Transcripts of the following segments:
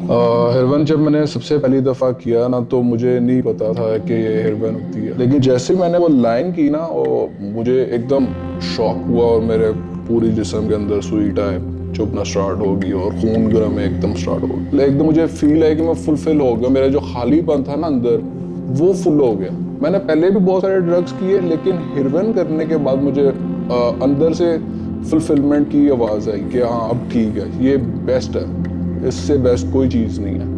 Heroin जब मैंने सबसे पहली दफ़ा किया ना तो मुझे नहीं पता था कि ये हेरोइन होती है, लेकिन जैसे मैंने वो लाइन की ना मुझे एकदम शॉक हुआ और मेरे पूरी जिस्म के अंदर सुई टाइप चुभना स्टार्ट होगी और खून गर्म एकदम स्टार्ट हो गया। एकदम मुझे फील है कि मैं फुलफिल हो गया, मेरा जो खालीपन था ना अंदर वो फुल हो गया। मैंने पहले भी बहुत सारे ड्रग्स किए लेकिन हेरोइन करने के बाद मुझे अंदर से फुलफिलमेंट की आवाज़ आई कि हाँ अब ठीक है, ये बेस्ट है, इससे बेस्ट कोई चीज़ नहीं है।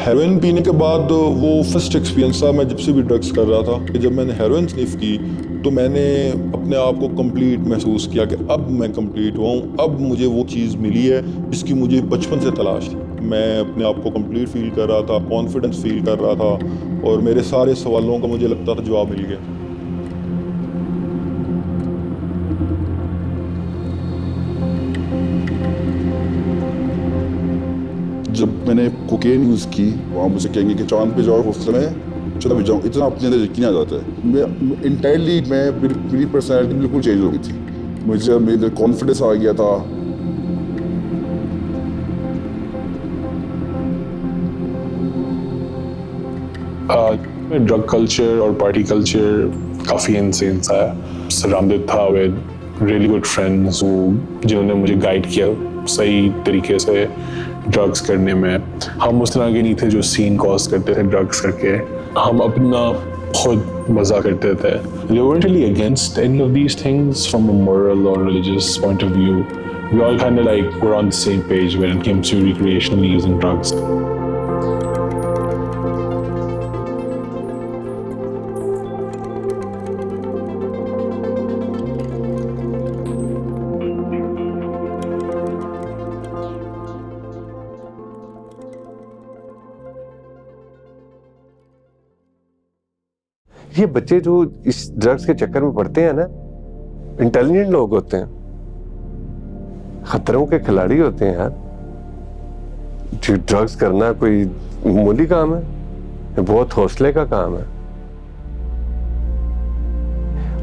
हेरोइन पीने के बाद वो फर्स्ट एक्सपीरियंस था मैं जब से भी ड्रग्स कर रहा था कि जब मैंने हेरोइन स्निफ की तो मैंने अपने आप को कंप्लीट महसूस किया कि अब मैं कंप्लीट हुआ हूँ, अब मुझे वो चीज़ मिली है जिसकी मुझे बचपन से तलाश थी। मैं अपने आप को कंप्लीट फील कर रहा था, कॉन्फिडेंस फील कर रहा था और मेरे सारे सवालों का मुझे लगता था जवाब मिल गया। जब मैंने कोकेन यूज़ की वहाँ मुझे कहेंगे कि चांद पे जाओ हौसले में चला भी जाऊँ, इतना अपने अंदर यकीन आ जाता है। मैं इंटायरली मेरी पर्सनैलिटी बिल्कुल चेंज हो गई थी, मुझे मेरे कॉन्फिडेंस आ गया था। ड्रग कल्चर और पार्टी कल्चर काफ़ी इंसेन सा है। सराउंडेड था विद रियली गुड फ्रेंड्स जिन्होंने मुझे गाइड किया सही तरीके से ड्रग्स करने में। हम उस तरह के नहीं थे जो सीन कॉज करते थे ड्रग्स करके, हम अपना खुद मज़ा करते थे। We weren't really against any of these things from a moral or religious point of view. We all kind of like were on the same page when it came to recreationally using drugs. ये बच्चे जो इस drugs के चक्कर में पड़ते हैं ना, इंटेलिजेंट लोग होते हैं, खतरों के खिलाड़ी होते हैं यार। जो ड्रग्स करना कोई मामूली काम है, ये बहुत हौसले का काम है।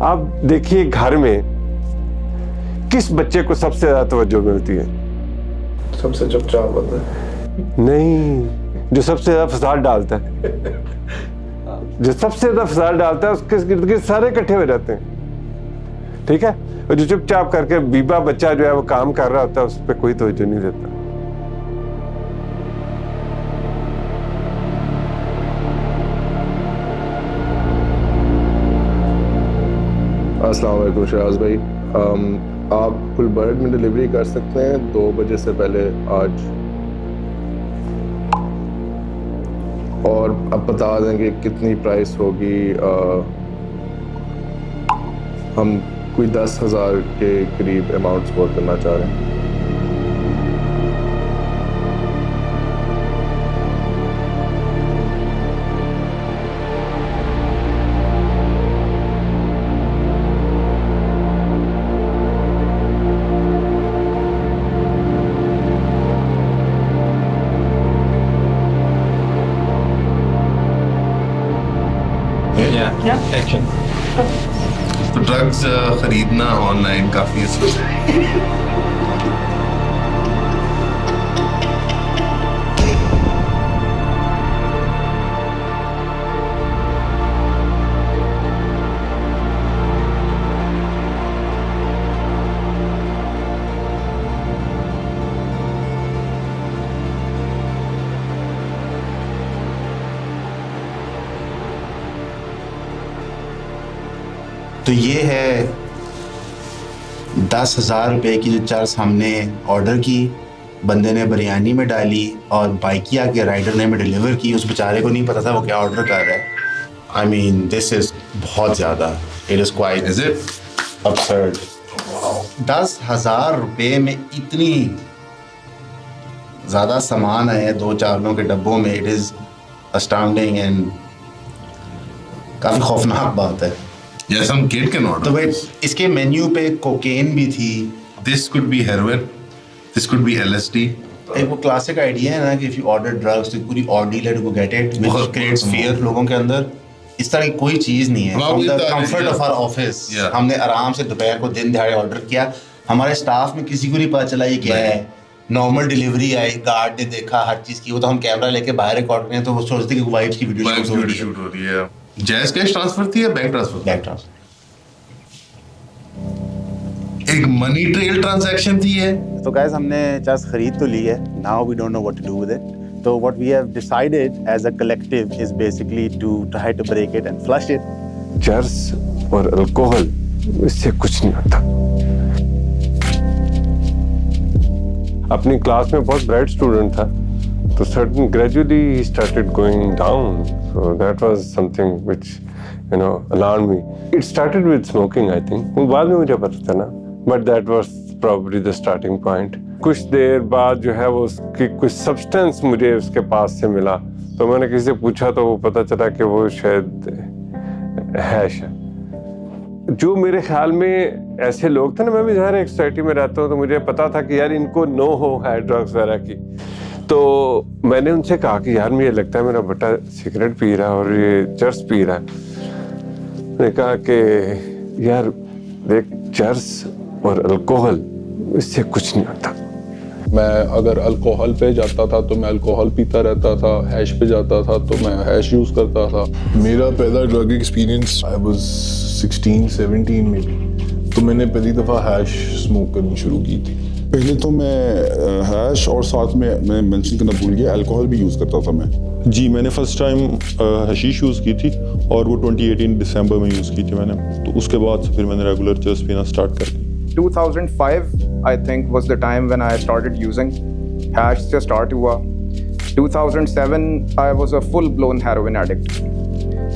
आप देखिए घर में किस बच्चे को सबसे ज्यादा तवज्जो मिलती है? सबसे चुपचाप होता है। नहीं, जो सबसे ज्यादा फसाद डालता है। जो सबसे ज्यादा फसाद डालता है उसके गिर्द गिर्द सारे इकट्ठे हो जाते हैं, ठीक है। और जो चुपचाप करके बीबा बच्चा जो है वो काम कर रहा होता है उस पर कोई तवज्जो नहीं देता। अस्सलाम वालेकुम शहबाज भाई, आप गुलबर्ग में डिलीवरी कर सकते हैं 2 बजे से पहले आज, और अब बता दें कि कितनी प्राइस होगी। हम कोई 10,000 के करीब अमाउंट स्पोर्ट करना चाह रहे हैं। तो ड्रग्स खरीदना ऑनलाइन काफी आसान है। तो ये है 10,000 रुपए की जो चर्च हमने ऑर्डर की, बंदे ने बिरयानी में डाली और बाइकिया के राइडर ने हमें डिलीवर की। उस बेचारे को नहीं पता था वो क्या ऑर्डर कर रहा है। आई मीन दिस इज बहुत ज़्यादा, it is quite Is it? absurd। 10,000 रुपए में इतनी ज़्यादा सामान आए 2-4 के डब्बों में, इट इज़ अस्टाउंडिंग एंड काफ़ी खौफनाक बात है। Yes, some kid can order. तो भाई इसके मेन्यू पे कोकेन भी थी। This could be heroin. This could be LSD. एक वो क्लासिक आइडिया है ना कि if you order drugs तो पूरी ordeal to go get it, which बहुत creates fear लोगों के अंदर। इस तरह की कोई चीज़ नहीं है। From the comfort of our office, हमने आराम से दोपहर को दिन दिहाड़े ऑर्डर किया। हमारे स्टाफ में किसी को नहीं पता चला ये क्या है। नॉर्मल डिलीवरी आई, गार्ड ने देखा, हर चीज की, वो तो हम कैमरा लेके बाहर रिकॉर्ड में, तो वो सोचते कि वाइब्स की वीडियो वाइब्स शूट हो की रही है। शूट हो रही है। जैज कैश ट्रांसफर थी या बैंक ट्रांसफर? Bank transfer. एक मनी ट्रेल ट्रांजैक्शन थी है। तो गाइस हमने चर्च खरीद तो ली है, now we don't know what to do with it. तो what we have decided as a collective is basically to try to break it and flush it. चर्स और अल्कोहल, इससे कुछ नहीं होता। अपनी क्लास में बहुत ब्राइट स्टूडेंट था, तो certain gradually he started going down, so that was something which you know alarmed me. It started with smoking I think, बाद में मुझे पता था ना, but that was probably the starting point. कुछ देर बाद जो है वो उसकी कुछ सब्सटेंस मुझे उसके पास से मिला, तो मैंने किसी से पूछा तो वो पता चला कि वो शायद हैश है। जो मेरे ख्याल में ऐसे लोग थे ना, मैं भी ज़ाहिर एक सोसाइटी में रहता हूँ, तो मुझे पता था कि यार इनको नो हो है ड्रग्स वगैरह की। तो मैंने उनसे कहा कि यार मुझे लगता है मेरा बेटा सिगरेट पी रहा है और ये चर्स पी रहा है। मैंने कहा कि यार देख, चर्स और अल्कोहल, इससे कुछ नहीं होता। मैं अगर अल्कोहल पे जाता था तो मैं अल्कोहल पीता रहता था, हैश पे जाता था तो मैं हैश यूज़ करता था। मेरा पहला ड्रग एक्सपीरियंस आई वाज 16-17 में भी, तो मैंने पहली दफ़ा हैश स्मोक करनी शुरू की थी। पहले तो मैं हैश और साथ में मैं मेंशन करना भूल गया, अल्कोहल भी यूज़ करता था मैं। जी, मैंने फर्स्ट टाइम हशीश यूज़ की थी और वो 2018 दिसंबर में यूज़ की थी मैंने। तो उसके बाद से फिर मैंने रेगुलर चर्स पीना स्टार्ट कर दिया। 2005 I think was the time when I started using hash से start हुआ। 2007 I was a full blown heroin addict।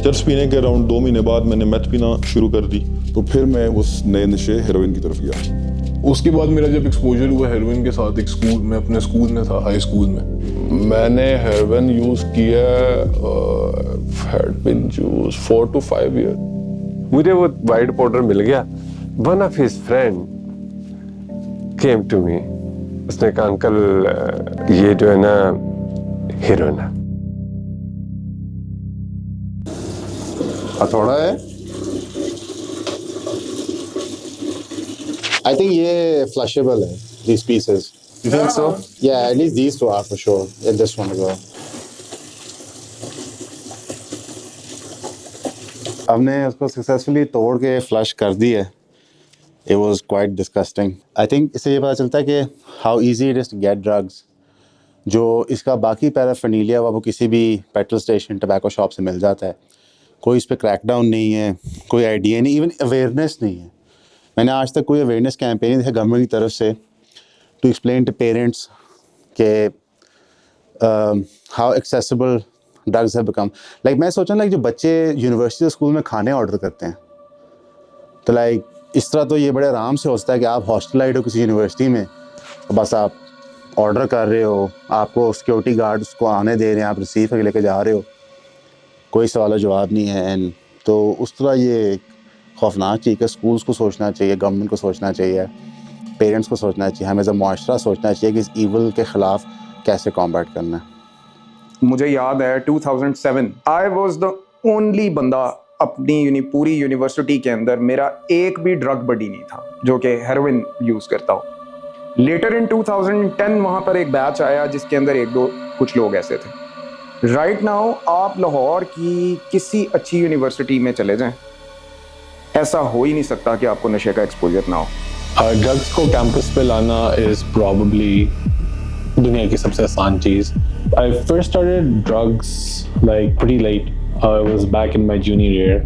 Cheers पीने के अराउंड 2 महीने बाद मैंने मेथ पीना शुरू कर दी। तो फिर मैं उस नए नशे हेरोइन की तरफ गया। उसके बाद मेरा जब एक्सपोजर हुआ हेरोइन के साथ, एक स्कूल में, अपने स्कूल में था, हाई स्कूल में, मैंने हेरोइन यूज़ किया had been use 4 to 5 years। मुझे वो वाइट पाउडर मिल गया। One of his friend came to me, उसने कहा अंकल ये जो है ना हेरोइन है। हथौड़ा है। I think ये flushable है, these pieces. You think so? Yeah, at least these two are for sure. And this one as well. हमने उसको सक्सेसफुली तोड़ के फ्लश कर दी है। It was quite disgusting. I think इससे ये पता चलता है कि how easy it is to get drugs. जो इसका बाकी पैराफर्नीलिया वो किसी भी पेट्रोल स्टेशन, टबैको शॉप से मिल जाता है। कोई इस पर क्रैकडाउन नहीं है, कोई आइडिया नहीं, इवन अवेयरनेस नहीं है। मैंने आज तक कोई अवेयरनेस कैंपेन नहीं देखा गवर्नमेंट की तरफ से टू एक्सप्लेन टू पेरेंट्स के how accessible drugs have become. Like मैं सोचा लाइक जो बच्चे यूनिवर्सिटी स्कूल में खाने ऑर्डर करते हैं, तो लाइक इस तरह तो ये बड़े आराम से होता है कि आप हॉस्टलाइड हो किसी यूनिवर्सिटी में, तो बस आप ऑर्डर कर रहे हो, आपको सिक्योरिटी गार्ड उसको आने दे रहे हैं, आप रिसीव करके लेके जा रहे हो, कोई सवाल जवाब नहीं है। एंड तो उस तरह ये खौफनाक चीज़ है। स्कूल्स को सोचना चाहिए, गवर्नमेंट को सोचना चाहिए, पेरेंट्स को सोचना चाहिए, हमें एज अ माशरा सोचना चाहिए कि इस ईवल के ख़िलाफ़ कैसे कॉम्बैट करना है। मुझे याद है 2007 I was the only बंदा अपनी पूरी यूनिवर्सिटी के अंदर, मेरा एक भी ड्रग बडी नहीं था जो कि हेरोइन यूज़ करता हो। लेटर इन 2010 वहाँ पर एक बैच आया जिसके अंदर एक दो कुछ लोग ऐसे थे। राइट नाउ आप लाहौर की किसी अच्छी यूनिवर्सिटी में चले जाएं, ऐसा हो ही नहीं सकता कि आपको नशे का एक्सपोजर ना हो। ड्रग्स को कैंपस पे लाना इज़ प्रॉबली दुनिया की सबसे आसान चीज़। I first started drugs like pretty late, I was back in my junior year.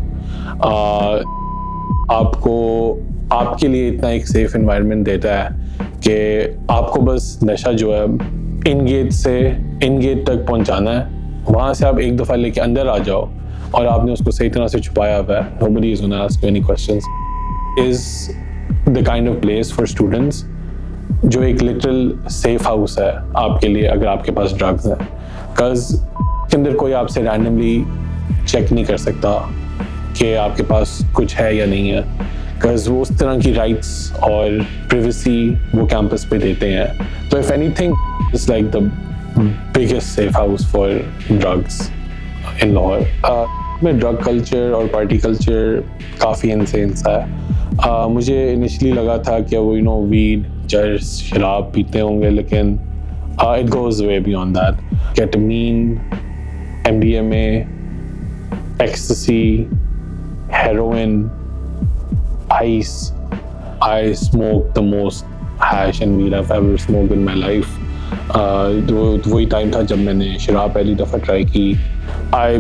आपको आपके लिए इतना एक सेफ एनवायरनमेंट देता है कि आपको बस नशा जो है इन गेट से इन गेट तक पहुंचाना है, वहाँ से आप एक दफ़ा लेके अंदर आ जाओ और आपने उसको सही तरह से छुपाया हुआ है, nobody is gonna ask you any questions, is the kind of place for students जो एक लिटरल सेफ हाउस है आपके लिए अगर आपके पास ड्रग्स हैं। बिकॉज के अंदर कोई आपसे रैंडमली चेक नहीं कर सकता कि आपके पास कुछ है या नहीं है, बिकॉज वो उस तरह की राइट्स और प्रिवेसी वो कैंपस पे देते हैं। तो if anything it's like the biggest safe house for drugs in Lahore. में ड्रग कल्चर और पार्टी कल्चर काफ़ी इंसेन सा है। मुझे इनिशियली लगा था कि वो वीड चर्च शराब पीते होंगे, लेकिन it goes way beyond that. केटामीन, MDMA, ecstasy, heroin, ice. I smoked the most hash and weed I've ever smoked in my life. वही टाइम था जब मैंने शराब पहली दफ़ा ट्राई की. I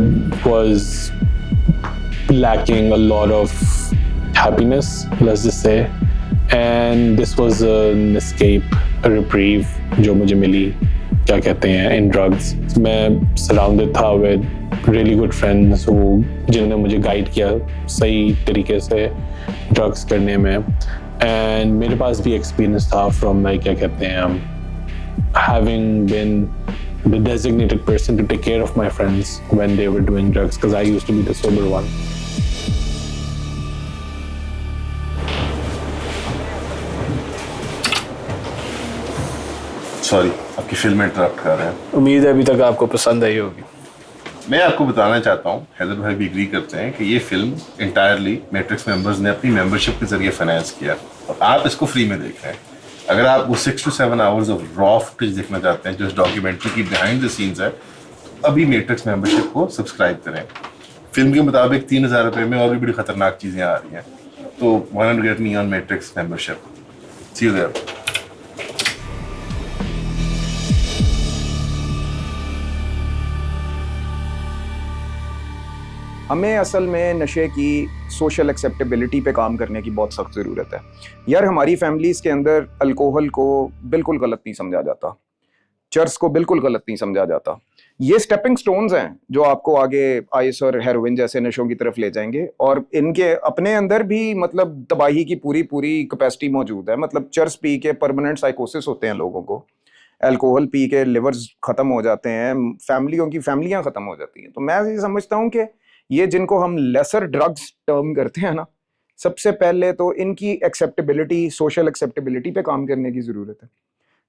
was lacking a lot of happiness, let's just say, and this was an escape, a reprieve जो मुझे मिली, क्या कहते हैं, in drugs. मैं surrounded था with really good friends जिन्होंने मुझे गाइड किया सही तरीके से ड्रग्स करने में. एंड मेरे पास भी एक्सपीरियंस था फ्रॉम लाइक क्या कहते हैं, having been the designated person to take care of my friends when they were doing drugs, because I used to be the sober one. Sorry, आपकी फिल्म इंटरप्ट कर रहे हैं. उम्मीद है अभी तक आपको पसंद आई होगी. मैं आपको बताना चाहता हूँ, हैदर भाई भी एग्री करते हैं कि ये फिल्म इंटायरली मैट्रिक्स मेंबर्स ने अपनी मेंबरशिप के जरिए फाइनेंस किया और आप इसको फ्री में देख रहे हैं. अगर आप वो 6 to 7 hours of raw footage देखना चाहते हैं जो इस डॉक्यूमेंट्री की बिहाइंड द सीन्स है, तो अभी मैट्रिक्स मेंबरशिप को सब्सक्राइब करें. फिल्म के मुताबिक 3,000 रुपये में और भी बड़ी खतरनाक चीज़ें आ रही हैं. तो why not get me on matrix membership. See you there. हमें असल में नशे की सोशल एक्सेप्टेबिलिटी पे काम करने की बहुत सख्त ज़रूरत है. यार हमारी फैमिलीज़ के अंदर अल्कोहल को बिल्कुल गलत नहीं समझा जाता, चर्च को बिल्कुल गलत नहीं समझा जाता. ये स्टेपिंग स्टोन्स हैं जो आपको आगे आइस और हेरोइन जैसे नशों की तरफ ले जाएंगे. और इनके अपने अंदर भी मतलब तबाही की पूरी कैपेसिटी मौजूद है. मतलब चर्च पी के परमानेंट साइकोसिस होते हैं लोगों को, अल्कोहल पी के लिवर्स ख़त्म हो जाते हैं, फैमिलियों की फैमिलियाँ ख़त्म हो जाती हैं. तो मैं ये समझता हूँ कि ये जिनको हम लेसर ड्रग्स टर्म करते हैं ना, सबसे पहले तो इनकी एक्सेप्टेबिलिटी, सोशल एक्सेप्टेबिलिटी पे काम करने की ज़रूरत है.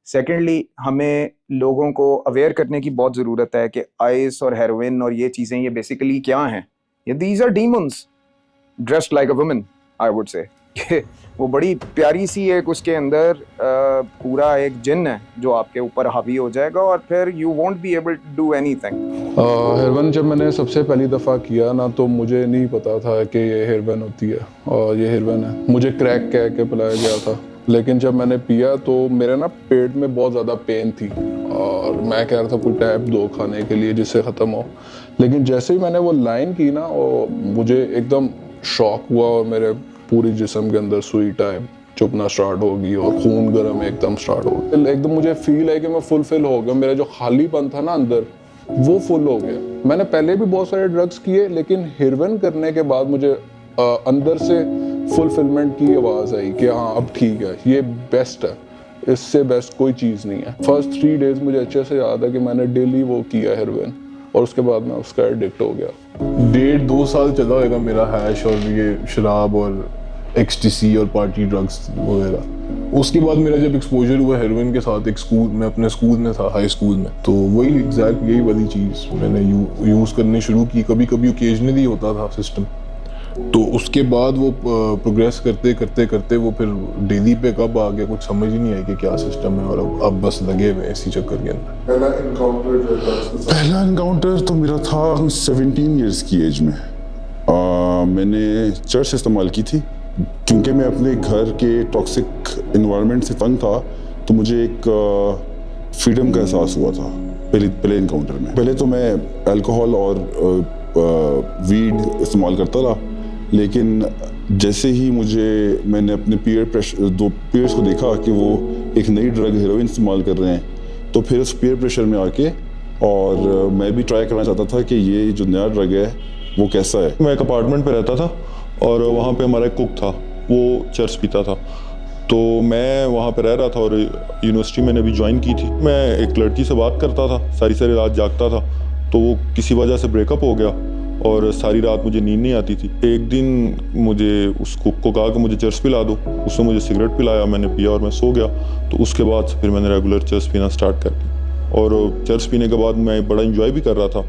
सेकेंडली, हमें लोगों को अवेयर करने की बहुत ज़रूरत है कि आइस और हेरोइन और ये चीज़ें ये बेसिकली क्या हैं. ये these are demons dressed like a woman, I would say. वो बड़ी प्यारी सी एक उसके अंदर पूरा एक जिन है जो आपके ऊपर हावी हो जाएगा और फिर you won't be able to do anything. Heroin जब मैंने सबसे पहली दफ़ा किया ना, तो मुझे नहीं पता था कि ये हेरोइन होती है और ये हेरोइन है. मुझे क्रैक कह के पिलाया गया था, लेकिन जब मैंने पिया तो मेरे ना पेट में बहुत ज़्यादा पेन थी और मैं कह रहा था कोई टैब दो खाने के लिए जिससे ख़त्म हो. लेकिन जैसे ही मैंने वो लाइन की ना, और मुझे एकदम शॉक हुआ और मेरे पूरी जिस्म के अंदर सुई टाइप चुभना स्टार्ट होगी और खून गर्म एकदम स्टार्ट हो गया. एकदम मुझे फील है कि मैं फुलफिल हो गया. मेरा जो खालीपन था ना अंदर, वो फुल हो गया. मैंने पहले भी बहुत सारे ड्रग्स किए, लेकिन हेरोइन करने के बाद मुझे अंदर से फुलफिलमेंट की आवाज़ आई कि हाँ अब ठीक है, ये बेस्ट है, इससे बेस्ट कोई चीज़ नहीं है. फर्स्ट 3 डेज मुझे अच्छे से याद है कि मैंने डेली वो किया हेरोइन और उसके बाद मैं उसका एडिक्ट हो गया. 1.5-2 साल चला होगा मेरा हैश और ये शराब और एक्सटेसी और पार्टी ड्रग्स वगैरह. उसके बाद मेरा जब एक्सपोजर हुआ हेरोइन के साथ, एक स्कूल में, अपने स्कूल में था, हाई स्कूल में, तो वही एग्जैक्ट यही वाली चीज़ मैंने यूज़ करनी शुरू की. कभी कभी ओकेजनली होता था सिस्टम. तो उसके बाद वो प्रोग्रेस करते करते करते वो फिर डेली पे कब आ गया कुछ समझ ही नहीं आई कि क्या सिस्टम है. और अब बस लगे हुए इसी चक्कर के अंदर. पहला इनकाउंटर तो मेरा था 17 ईयर्स की एज में. मैंने चर्च इस्तेमाल की थी क्योंकि मैं अपने घर के टॉक्सिक इन्वायरमेंट से तंग था. तो मुझे एक फ्रीडम का एहसास हुआ था पहले इनकाउंटर में. पहले तो मैं अल्कोहल और वीड इस्तेमाल करता रहा, लेकिन जैसे ही मैंने अपने दो पीयर्स को देखा कि वो एक नई ड्रग हेरोइन इस्तेमाल कर रहे हैं, तो फिर उस पीयर प्रेशर में आके और मैं भी ट्राई करना चाहता था कि ये जो नया ड्रग है वो कैसा है. मैं एक अपार्टमेंट पे रहता था और वहाँ पे हमारा एक कुक था, वो चर्च पीता था. तो मैं वहाँ पे रह रहा था और यूनिवर्सिटी मैंने अभी ज्वाइन की थी. मैं एक लड़की से बात करता था, सारी रात जागता था. तो वो किसी वजह से ब्रेकअप हो गया और सारी रात मुझे नींद नहीं आती थी. एक दिन मुझे उस कुक को कहा कि मुझे चर्च पिला दो. उसने मुझे सिगरेट पिलाया, मैंने पिया और मैं सो गया. तो उसके बाद से फिर मैंने रेगुलर चर्च पीना स्टार्ट कर दिया और चर्च पीने के बाद मैं बड़ा इंजॉय भी कर रहा था.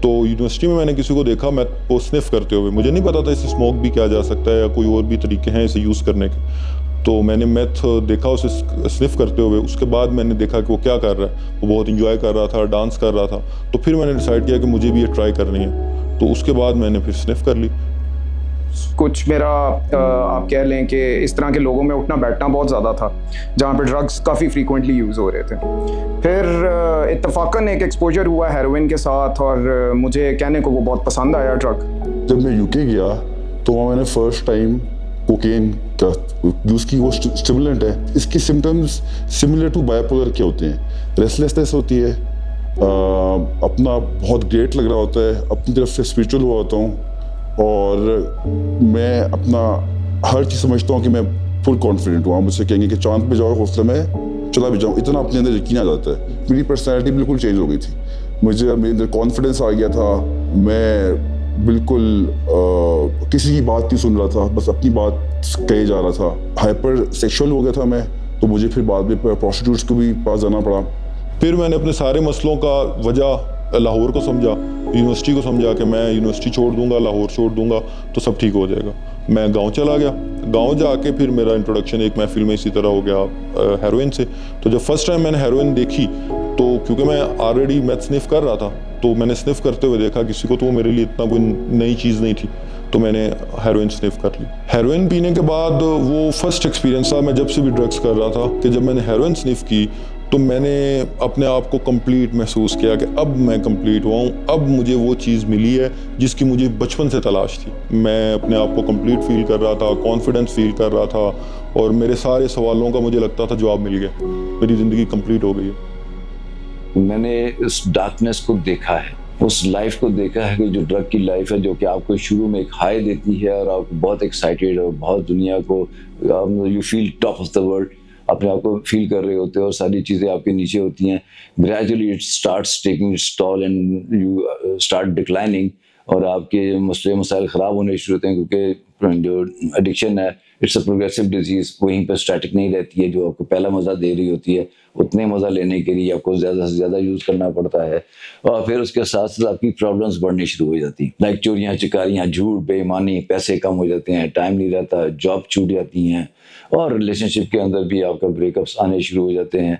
तो यूनिवर्सिटी में मैंने किसी को देखा मैं वो स्निफ करते हुए. मुझे नहीं पता था इसे स्मोक भी किया जा सकता है या कोई और भी तरीके हैं इसे यूज़ करने के. तो मैंने मैथ देखा उसे स्निफ करते हुए, उसके बाद मैंने देखा कि वो क्या कर रहा है, वो बहुत इंजॉय कर रहा था, डांस कर रहा था, तो फिर मैंने डिसाइड किया कि मुझे भी ये ट्राई करनी है, तो उसके बाद मैंने फिर स्निफ कर ली। कुछ मेरा आप कह लें कि इस तरह के लोगों में उठना बैठना बहुत ज़्यादा था, जहाँ पे ड्रग्स काफ़ी फ्रीक्वेंटली यूज़ हो रहे थे। फिर इत्तफाकन एक एक्सपोजर हुआ हेरोइन के साथ, और मुझे कहने को वो बहुत पसंद आया ड्रग। जब मैं यूके गया तो वहाँ मैंने फर्स्ट टाइम कोकेन का यूज़ की। वो स्टिमुलेंट है, इसके सिम्टम्स सिमिलर टू बाइपोलर के होते हैं। रेस्टलेसनेस होती है, अपना बहुत ग्रेट लग रहा होता है, अपनी तरफ से स्पिरिचुअल हुआ होता हूँ, और मैं अपना हर चीज़ समझता हूँ कि मैं फुल कॉन्फिडेंट हूँ। मुझसे कहेंगे कि चांद पे जाओ, हौसले में चला भी जाऊँ, इतना अपने अंदर यकीन आ जाता है। मेरी पर्सनैलिटी बिल्कुल चेंज हो गई थी, मुझे मेरे अंदर कॉन्फिडेंस आ गया था। मैं बिल्कुल किसी की बात नहीं सुन रहा था, बस अपनी बात कहे जा रहा था। हाइपर सेक्सुअल हो गया था मैं, तो मुझे फिर बाद में प्रोस्टिट्यूट्स को भी पास जाना पड़ा। फिर मैंने अपने सारे मसलों का वजह लाहौर को समझा, यूनिवर्सिटी को समझा कि मैं यूनिवर्सिटी छोड़ दूंगा, लाहौर छोड़ दूंगा तो सब ठीक हो जाएगा। मैं गांव चला गया, गांव जाके फिर मेरा इंट्रोडक्शन एक महफिल में इसी तरह हो गया हेरोइन से। तो जब फर्स्ट टाइम मैंने हेरोइन देखी, तो क्योंकि मैं ऑलरेडी मैथ स्निफ कर रहा था, तो मैंने स्निफ करते हुए देखा किसी को, तो वो मेरे लिए इतना कोई नई चीज़ नहीं थी, तो मैंने हेरोइन स्निफ कर ली। हेरोइन पीने के बाद वो फर्स्ट एक्सपीरियंस था, मैं जब से भी ड्रग्स कर रहा था, कि जब मैंने हेरोइन स्निफ की तो मैंने अपने आप को कंप्लीट महसूस किया कि अब मैं कंप्लीट हुआ हूँ, अब मुझे वो चीज़ मिली है जिसकी मुझे बचपन से तलाश थी। मैं अपने आप को कंप्लीट फील कर रहा था, कॉन्फिडेंस फील कर रहा था, और मेरे सारे सवालों का मुझे लगता था जवाब मिल गया, मेरी ज़िंदगी कंप्लीट हो गई है। मैंने उस डार्कनेस को देखा है, उस लाइफ को देखा है कि जो ड्रग की लाइफ है, जो कि आपको शुरू में एक हाई देती है और आप बहुत एक्साइटेड और बहुत दुनिया को you feel top of the world, अपने आप को फील कर रहे होते हो और सारी चीज़ें आपके नीचे होती हैं। Gradually it starts taking it's tall and you start declining, और आपके मसले मसाइल ख़राब होने शुरू होते हैं, क्योंकि जो एडिक्शन है इट्स अ प्रोग्रेसिव डिजीज़, वहीं पर स्टैटिक नहीं रहती है। जो आपको पहला मज़ा दे रही होती है, उतने मज़ा लेने के लिए आपको ज़्यादा से ज़्यादा यूज़ करना पड़ता है, और फिर उसके साथ साथ आपकी प्रॉब्लम्स बढ़नी शुरू हो जाती हैं, लाइक चोरियाँ चिकारियाँ, झूठ, बेईमानी, पैसे कम हो जाते हैं, टाइम नहीं रहता, जॉब छूट जाती हैं, और रिलेशनशिप के अंदर भी आपका ब्रेकअप्स आने शुरू हो जाते हैं।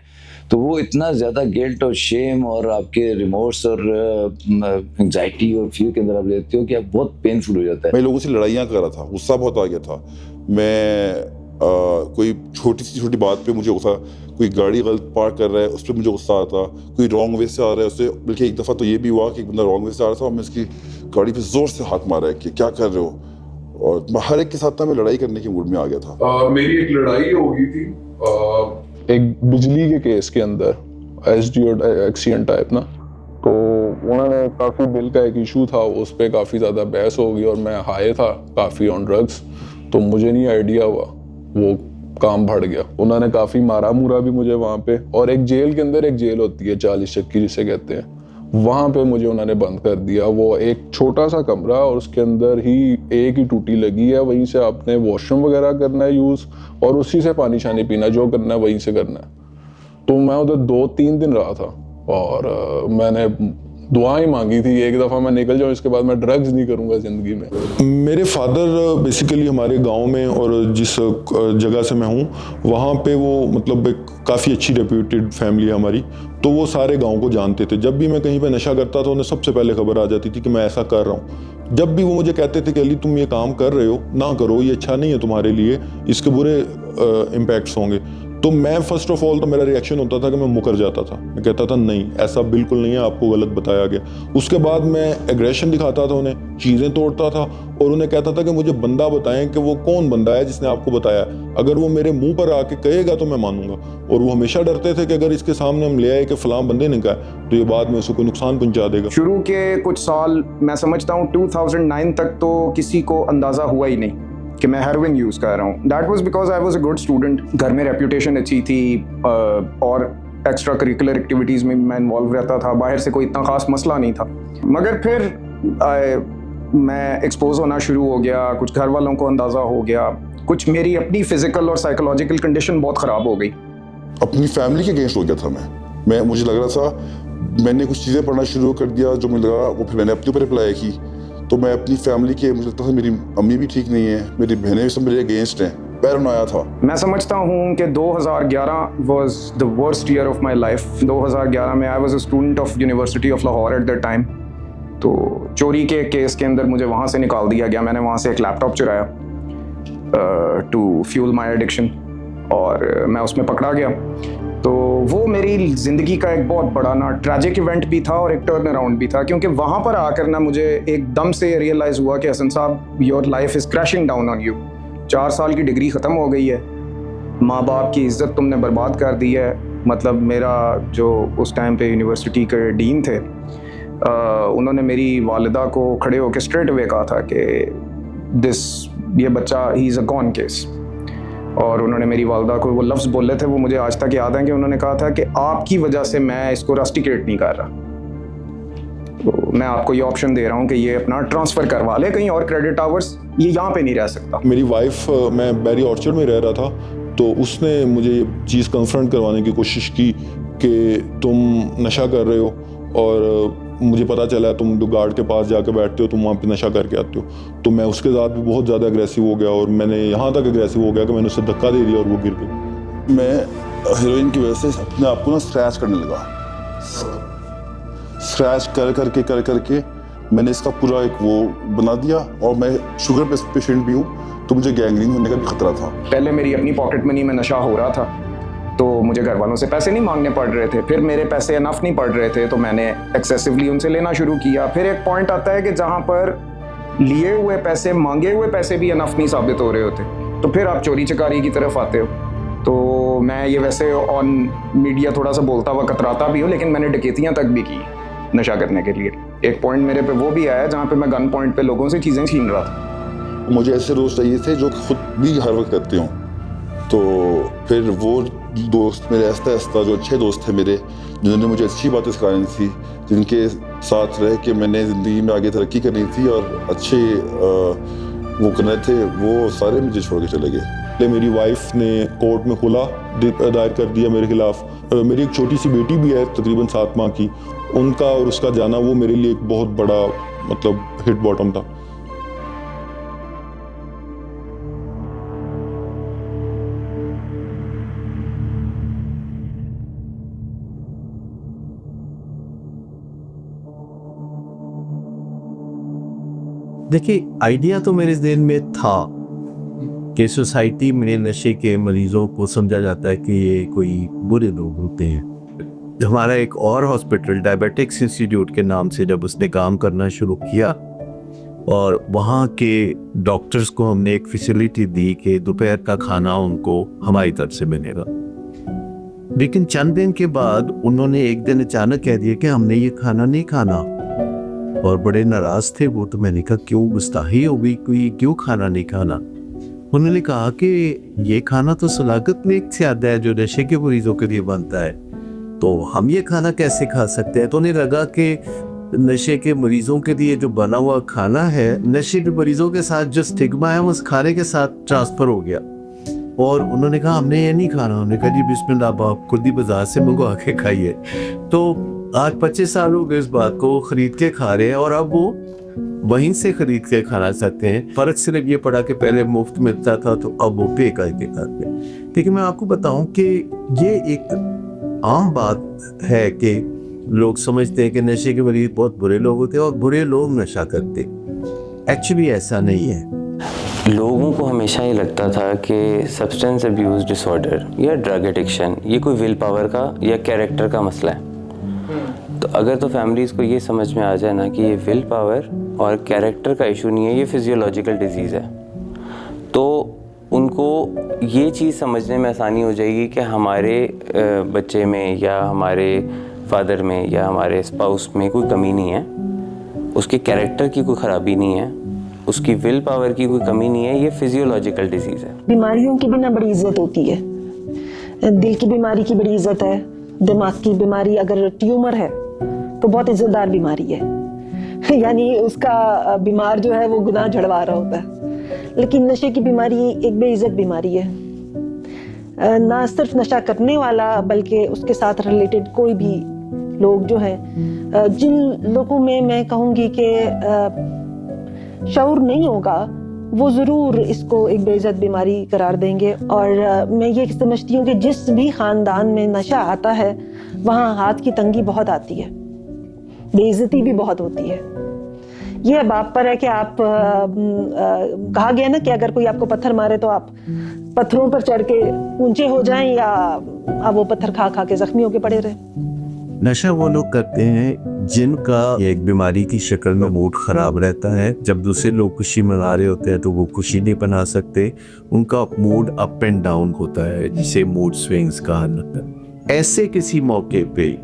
तो वो इतना ज़्यादा गिल्ट और शेम और आपके रिमोर्स और एंग्जाइटी और फियर के अंदर आप लेते हो कि आप बहुत पेनफुल हो जाता है। मैं लोगों से लड़ाइयाँ कर रहा था, गुस्सा बहुत आ गया था। मैं कोई छोटी सी छोटी बात पे मुझे गुस्सा, कोई गाड़ी गलत पार्क कर रहा है उस पर मुझे गुस्सा आता, कोई रॉन्ग वे से आ रहा है उससे। बल्कि एक दफ़ा तो ये भी हुआ कि एक बंदा रॉन्ग वे से आ रहा था और मैं उसकी गाड़ी पे ज़ोर से हाथ मारा है कि क्या कर रहे हो, और हर एक के साथ ना मैं लड़ाई करने के मूड में आ गया था। मेरी एक लड़ाई हो गई थी एक बिजली के केस के अंदर, एसडीओ एक्सीडेंट टाइप ना, तो उन्होंने काफ़ी बिल का एक इशू था, उस पर काफ़ी ज़्यादा बहस हो गई और मैं हाई था काफ़ी ऑन ड्रग्स, तो मुझे नहीं आइडिया हुआ, वो काम बढ़ गया। उन्होंने काफ़ी मारा मुरा भी मुझे वहाँ पे, और एक जेल के अंदर एक जेल होती है 40 चक्की जिसे कहते हैं, वहाँ पे मुझे उन्होंने बंद कर दिया। वो एक छोटा सा कमरा और उसके अंदर ही एक ही टूटी लगी है, वहीं से आपने वॉशरूम वगैरह करना है यूज़, और उसी से पानी शानी पीना, जो करना है वहीं से करना है। तो मैं उधर 2-3 दिन रहा था, और मैंने दुआ ही मांगी थी एक दफ़ा मैं निकल जाऊँ, इसके बाद मैं ड्रग्स नहीं करूँगा ज़िंदगी में। मेरे फादर बेसिकली हमारे गांव में, और जिस जगह से मैं हूँ वहाँ पे वो मतलब एक काफ़ी अच्छी रेप्यूटेड फैमिली है हमारी, तो वो सारे गांव को जानते थे। जब भी मैं कहीं पे नशा करता था उन्हें सबसे पहले खबर आ जाती थी कि मैं ऐसा कर रहा हूँ। जब भी वो मुझे कहते थे कि अली तुम ये काम कर रहे हो, ना करो, ये अच्छा नहीं है तुम्हारे लिए, इसके बुरे इम्पैक्ट्स होंगे, तो मैं फर्स्ट ऑफ ऑल तो मेरा रिएक्शन होता था कि मैं मुकर जाता था। मैं कहता था नहीं, ऐसा बिल्कुल नहीं है, आपको गलत बताया गया। उसके बाद मैं एग्रेशन दिखाता था, उन्हें चीज़ें तोड़ता था और उन्हें कहता था कि मुझे बंदा बताएं कि वो कौन बंदा है जिसने आपको बताया। अगर वो मेरे मुंह पर आके कहेगा तो मैं मानूंगा, और वो हमेशा डरते थे कि अगर इसके सामने हम ले आए कि फलां बंदे ने कहा तो ये बाद में उसको कोई नुकसान पहुंचा देगा। शुरू के कुछ साल मैं समझता हूँ 2009 तक तो किसी को अंदाज़ा हुआ ही नहीं कि मैं हेरोइन यूज़ कर रहा हूँ। That was because I was a good student, घर में रेप्यूटेशन अच्छी थी, और एक्स्ट्रा करिकुलर एक्टिविटीज़ में मैं इन्वॉल्व रहता था, बाहर से कोई इतना ख़ास मसला नहीं था। मगर फिर मैं एक्सपोज होना शुरू हो गया, कुछ घर वालों को अंदाज़ा हो गया, कुछ मेरी अपनी फिजिकल और साइकोलॉजिकल कंडीशन बहुत ख़राब हो गई। अपनी फैमिली के अगेंस्ट हो गया था मैं मुझे लग रहा था, मैंने कुछ चीज़ें पढ़ना शुरू कर दिया जो मुझे लगा, वो फिर मैंने अपने ऊपर अप्लाई की, तो मैं अपनी फैमिली के, मुझे लगता था मेरी अम्मी भी ठीक नहीं है, मेरी बहनें भी सब मेरे अगेंस्ट हैं। पैरानोया था। मैं समझता हूँ कि 2011 was the worst year of my life. 2011 में I was a student of university of Lahore at that time. तो चोरी के केस के अंदर मुझे वहाँ से निकाल दिया गया। मैंने वहाँ से एक लैपटॉप चुराया टू फ्यूल माय एडिक्शन, और मैं उसमें पकड़ा गया। तो वो मेरी ज़िंदगी का एक बहुत बड़ा ना ट्रैजिक इवेंट भी था और एक टर्न अराउंड भी था, क्योंकि वहाँ पर आकर ना मुझे एकदम से रियलाइज़ हुआ कि हसन साहब, your life is crashing down on you. 4 साल की डिग्री ख़त्म हो गई है, माँ बाप की इज़्ज़त तुमने बर्बाद कर दी है। मतलब मेरा जो उस टाइम पे यूनिवर्सिटी के डीन थे, उन्होंने मेरी वालिदा को खड़े होकर स्ट्रेट अवे कहा था कि ये बच्चा he is a gone case. और उन्होंने मेरी वालिदा को वो लफ्ज़ बोले थे, वो मुझे आज तक याद हैं कि उन्होंने कहा था कि आपकी वजह से मैं इसको रस्टिकेट नहीं कर रहा, तो मैं आपको ये ऑप्शन दे रहा हूँ कि ये अपना ट्रांसफ़र करवा ले कहीं और, क्रेडिट आवर्स, ये यहाँ पे नहीं रह सकता। मेरी वाइफ, मैं बैरी ऑर्चर्ड में रह रहा था, तो उसने मुझे ये चीज़ कन्फ्रंट करवाने की कोशिश की कि तुम नशा कर रहे हो, और मुझे पता चला तुम जो गार्ड के पास जाके बैठते हो, तुम वहाँ पे नशा करके आते हो। तो मैं उसके साथ भी बहुत ज़्यादा अग्रेसिव हो गया, और मैंने यहाँ तक अग्रेसिव हो गया कि मैंने उसे धक्का दे दिया और वो गिर गई। मैं हीरोइन की वजह से अपने आप को ना स्क्रैच करने लगा। स्क्रैच कर करके मैंने इसका पूरा एक वो बना दिया, और मैं शुगर पेशेंट भी हूँ, तो मुझे गैंग्रीन होने का भी खतरा था। पहले मेरी अपनी पॉकेट मनी में नशा हो रहा था, तो मुझे घर वालों से पैसे नहीं मांगने पड़ रहे थे। फिर मेरे पैसे इनफ नहीं पड़ रहे थे, तो मैंने एक्सेसिवली उनसे लेना शुरू किया। फिर एक पॉइंट आता है कि जहाँ पर लिए हुए पैसे, मांगे हुए पैसे भी इनफ नहीं साबित हो रहे होते, तो फिर आप चोरी चकारी की तरफ आते हो। तो मैं ये वैसे ऑन मीडिया थोड़ा सा बोलता हुआ कतराता भी हूँ, लेकिन मैंने डकैतियाँ तक भी की नशा करने के लिए। एक पॉइंट मेरे पे वो भी आया जहाँ पे मैं गन पॉइंट पे लोगों से चीज़ें छीन रहा था। मुझे ऐसे दोस्त चाहिए थे जो खुद भी हर वक्त करते हों। तो फिर वो दोस्त मेरे आस्ता जो अच्छे दोस्त थे मेरे, जिन्होंने मुझे अच्छी बातें सिखानी थी, जिनके साथ रह के मैंने ज़िंदगी में आगे तरक्की करनी थी और अच्छे वो करने थे, वो सारे मुझे छोड़ के चले गए। मेरी वाइफ ने कोर्ट में खुला दायर कर दिया मेरे खिलाफ। मेरी एक छोटी सी बेटी भी है तकरीबन 7 माह की, उनका और उसका जाना वो मेरे लिए एक बहुत बड़ा मतलब हिट बॉटम था। देखिए, आइडिया तो मेरे ज़हन में था कि सोसाइटी में नशे के मरीजों को समझा जाता है कि ये कोई बुरे लोग होते हैं। हमारा एक और हॉस्पिटल डायबिटिक्स इंस्टीट्यूट के नाम से जब उसने काम करना शुरू किया, और वहाँ के डॉक्टर्स को हमने एक फैसिलिटी दी कि दोपहर का खाना उनको हमारी तरफ से मिलेगा। लेकिन चंद दिन के बाद उन्होंने एक दिन अचानक कह दिया कि हमने ये खाना नहीं खाना, और बड़े नाराज थे वो। तो मैंने कहा क्यों, गुस्ताखी हो गई कोई, क्यों खाना नहीं खाना? उन्होंने कहा कि ये खाना तो सलागत में एक ज्यादा है जो नशे के मरीजों के लिए बनता है, तो हम ये खाना कैसे खा सकते हैं? तो उन्हें लगा कि नशे के मरीजों के लिए जो बना हुआ खाना है, नशे के मरीजों के साथ जो स्टिग्मा है उस खाने के साथ ट्रांसफर हो गया, और उन्होंने कहा हमने ये नहीं खाना। उन्होंने कहा जी बिस्मिल्लाह, आप खुद ही बाजार से मंगवा के खाइए। तो आज 25 साल हो गए इस बात को खरीद के खा रहे हैं, और अब वो वहीं से खरीद के खाना चाहते हैं। फर्क सिर्फ ये पड़ा कि पहले मुफ्त मिलता था, तो अब वो पे करके खाते हैं। लेकिन मैं आपको बताऊं कि ये एक आम बात है कि लोग समझते हैं कि नशे के मरीज बहुत बुरे लोग होते हैं और बुरे लोग नशा करते। एक्चुअली ऐसा नहीं है। लोगों को हमेशा ये लगता था कि सब्सटेंस अब्यूज़ डिसऑर्डर या ड्रग एडिक्शन ये कोई विल पावर का या कैरेक्टर का मसला है। तो अगर तो फैमिलीज़ को ये समझ में आ जाए ना कि ये विल पावर और कैरेक्टर का इशू नहीं है, ये फिजियोलॉजिकल डिजीज़ है, तो उनको ये चीज़ समझने में आसानी हो जाएगी कि हमारे बच्चे में या हमारे फादर में या हमारे स्पाउस में कोई कमी नहीं है, उसके कैरेक्टर की कोई ख़राबी नहीं है, उसकी विल पावर की कोई कमी नहीं है, ये फिजियोलॉजिकल डिजीज़ है। बीमारियों की भी ना बड़ी इज्जत होती है। दिल की बीमारी की बड़ी इज्जत है, दिमाग की बीमारी अगर ट्यूमर है तो बहुत इज्जतदार बीमारी है यानी उसका बीमार जो है वो गुनाह झड़वा रहा होता है। लेकिन नशे की बीमारी एक बेइज्जत बीमारी है। ना सिर्फ नशा करने वाला बल्कि उसके साथ रिलेटेड कोई भी लोग जो है, जिन लोगों में मैं कहूँगी कि शऊर नहीं होगा वो ज़रूर इसको एक बेइज्जत बीमारी करार देंगे। और मैं ये समझती हूँ कि जिस भी ख़ानदान में नशा आता है वहाँ हाथ की तंगी बहुत आती है, बेइज्जती भी बहुत होती है। ये अब आप पर है कि आप कहा गया ना कि अगर कोई आपको पत्थर मारे तो आप पत्थरों पर चढ़ के ऊंचे हो जाएं या आप वो पत्थर खा खा के जख्मी होके पड़े रहे। नशा वो लोग करते हैं जिनका एक बीमारी की शक्ल में मूड खराब रहता है। जब दूसरे लोग खुशी मना रहे होते हैं तो वो खुशी नहीं मना सकते, उनका मूड अप एंड डाउन होता है, जिसे मूड स्विंग्स कहा जाता है। ऐसे किसी मौके पे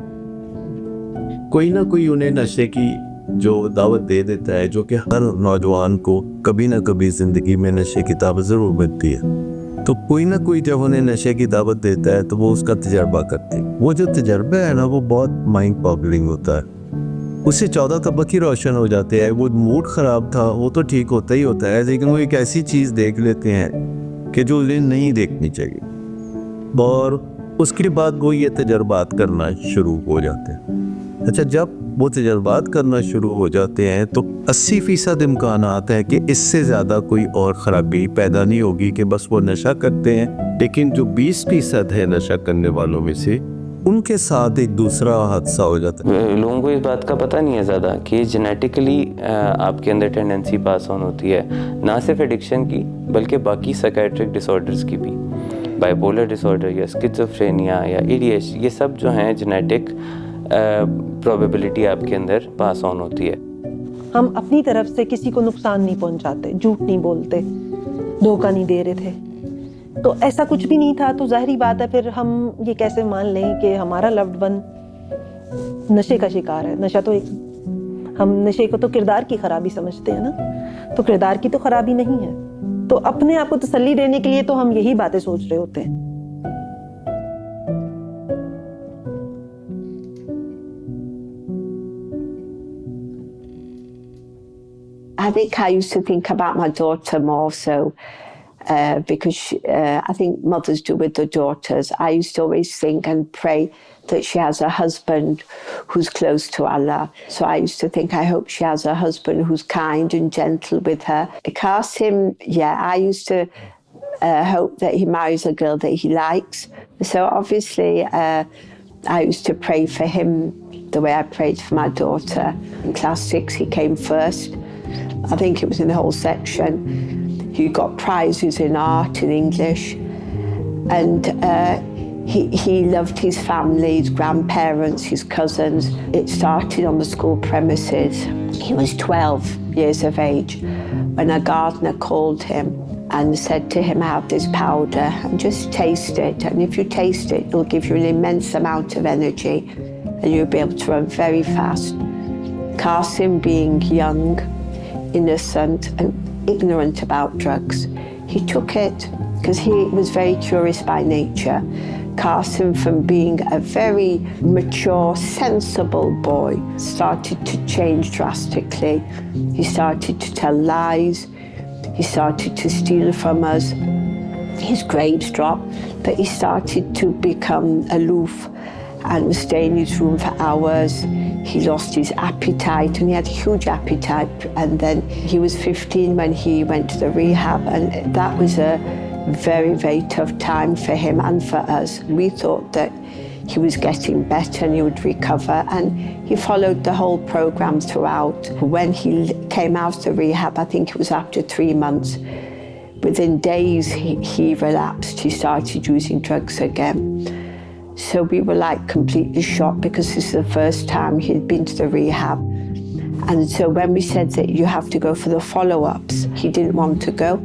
कोई ना कोई उन्हें नशे की जो दावत दे देता है, जो कि हर नौजवान को कभी ना कभी जिंदगी में नशे की दावत जरूर मिलती है। तो कोई ना कोई जब उन्हें नशे की दावत देता है तो वो उसका तजर्बा करते हैं। वो जो तजर्बा है ना वो बहुत माइंड बॉगलिंग होता है। उससे 14 तबक ही रोशन हो जाते हैं। वो मूड ख़राब था वो तो ठीक होता ही होता है, लेकिन वो एक ऐसी चीज़ देख लेते हैं कि जो उन्हें नहीं देखनी चाहिए, और उसके बाद वो ये तजर्बात करना शुरू हो जाते हैं। अच्छा, जब वो तजर्बात करना शुरू हो जाते हैं तो 80% इम्कान आता है कि इससे ज़्यादा कोई और ख़राबी पैदा नहीं होगी, कि बस वो नशा करते हैं। लेकिन जो 20% है नशा करने वालों में से, उनके साथ एक दूसरा हादसा हो जाता है। लोगों को इस बात का पता नहीं है ज़्यादा कि जेनेटिकली आपके अंदर टेंडेंसी पास ऑन होती है, ना सिर्फ एडिक्शन की बल्कि बाकी साइकेट्रिक डिसऑर्डर्स की भी। बाइपोलर डिसऑर्डर या स्किज़ोफ्रेनिया या ADHD, ये सब जो हैं जेनेटिक प्रोबेबिलिटी आपके अंदर पास ऑन होती है। हम अपनी तरफ से किसी को नुकसान नहीं पहुंचाते, झूठ नहीं बोलते, धोखा नहीं दे रहे थे, तो ऐसा कुछ भी नहीं था। तो जाहिर बात है फिर हम ये कैसे मान लें कि हमारा लव्ड वन नशे का शिकार है। नशा तो एक, हम नशे को तो किरदार की खराबी समझते हैं ना, तो किरदार की तो खराबी नहीं है। तो अपने आप को तसल्ली देने के लिए तो हम यही बातें सोच रहे होते हैं। I think I used to think about my daughter more so because I think mothers do with their daughters. I used to always think and pray that she has a husband who's close to Allah. So I used to think, I hope she has a husband who's kind and gentle with her. Qasim, yeah, I used to hope that he marries a girl that he likes. So obviously I used to pray for him the way I prayed for my daughter. In class 6, he came first. I think it was in the whole section. He got prizes in art, in English, and he loved his family, his grandparents, his cousins. It started on the school premises. He was 12 years of age when a gardener called him and said to him, have this powder and just taste it, and if you taste it, it'll give you an immense amount of energy and you'll be able to run very fast. Qasim, being young, innocent and ignorant about drugs, he took it because he was very curious by nature. Qasim, from being a very mature, sensible boy, started to change drastically. He started to tell lies. He started to steal from us. His grades dropped, but he started to become aloof and would stay in his room for hours. He lost his appetite, and he had a huge appetite. And then he was 15 when he went to the rehab, and that was a very, very tough time for him and for us. We thought that he was getting better and he would recover, and he followed the whole program throughout. When he came out of the rehab, I think it was after 3 months, within days he relapsed. He started using drugs again. So we were like completely shocked because this is the first time he'd been to the rehab. And so when we said that you have to go for the follow-ups, he didn't want to go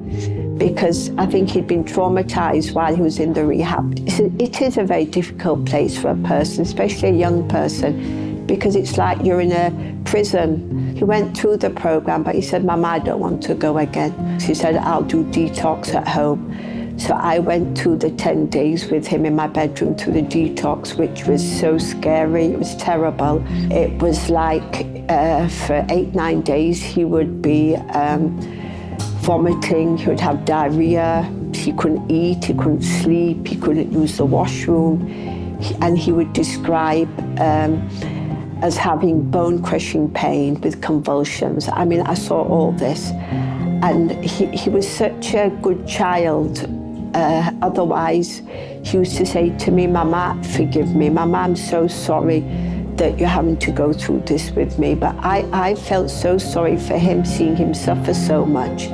because I think he'd been traumatized while he was in the rehab. It is a very difficult place for a person, especially a young person, because it's like you're in a prison. He went through the program, but he said, Mama, I don't want to go again. So he said, I'll do detox at home. So I went through the 10 days with him in my bedroom through the detox, which was so scary. It was terrible. It was like for 8-9 days he would be vomiting, he would have diarrhea, he couldn't eat, he couldn't sleep, he couldn't use the washroom, and he would describe as having bone-crushing pain with convulsions. I mean, I saw all this. And he was such a good child. Otherwise, he used to say to me, Mama, forgive me. Mama, I'm so sorry that you're having to go through this with me. But I felt so sorry for him, seeing him suffer so much.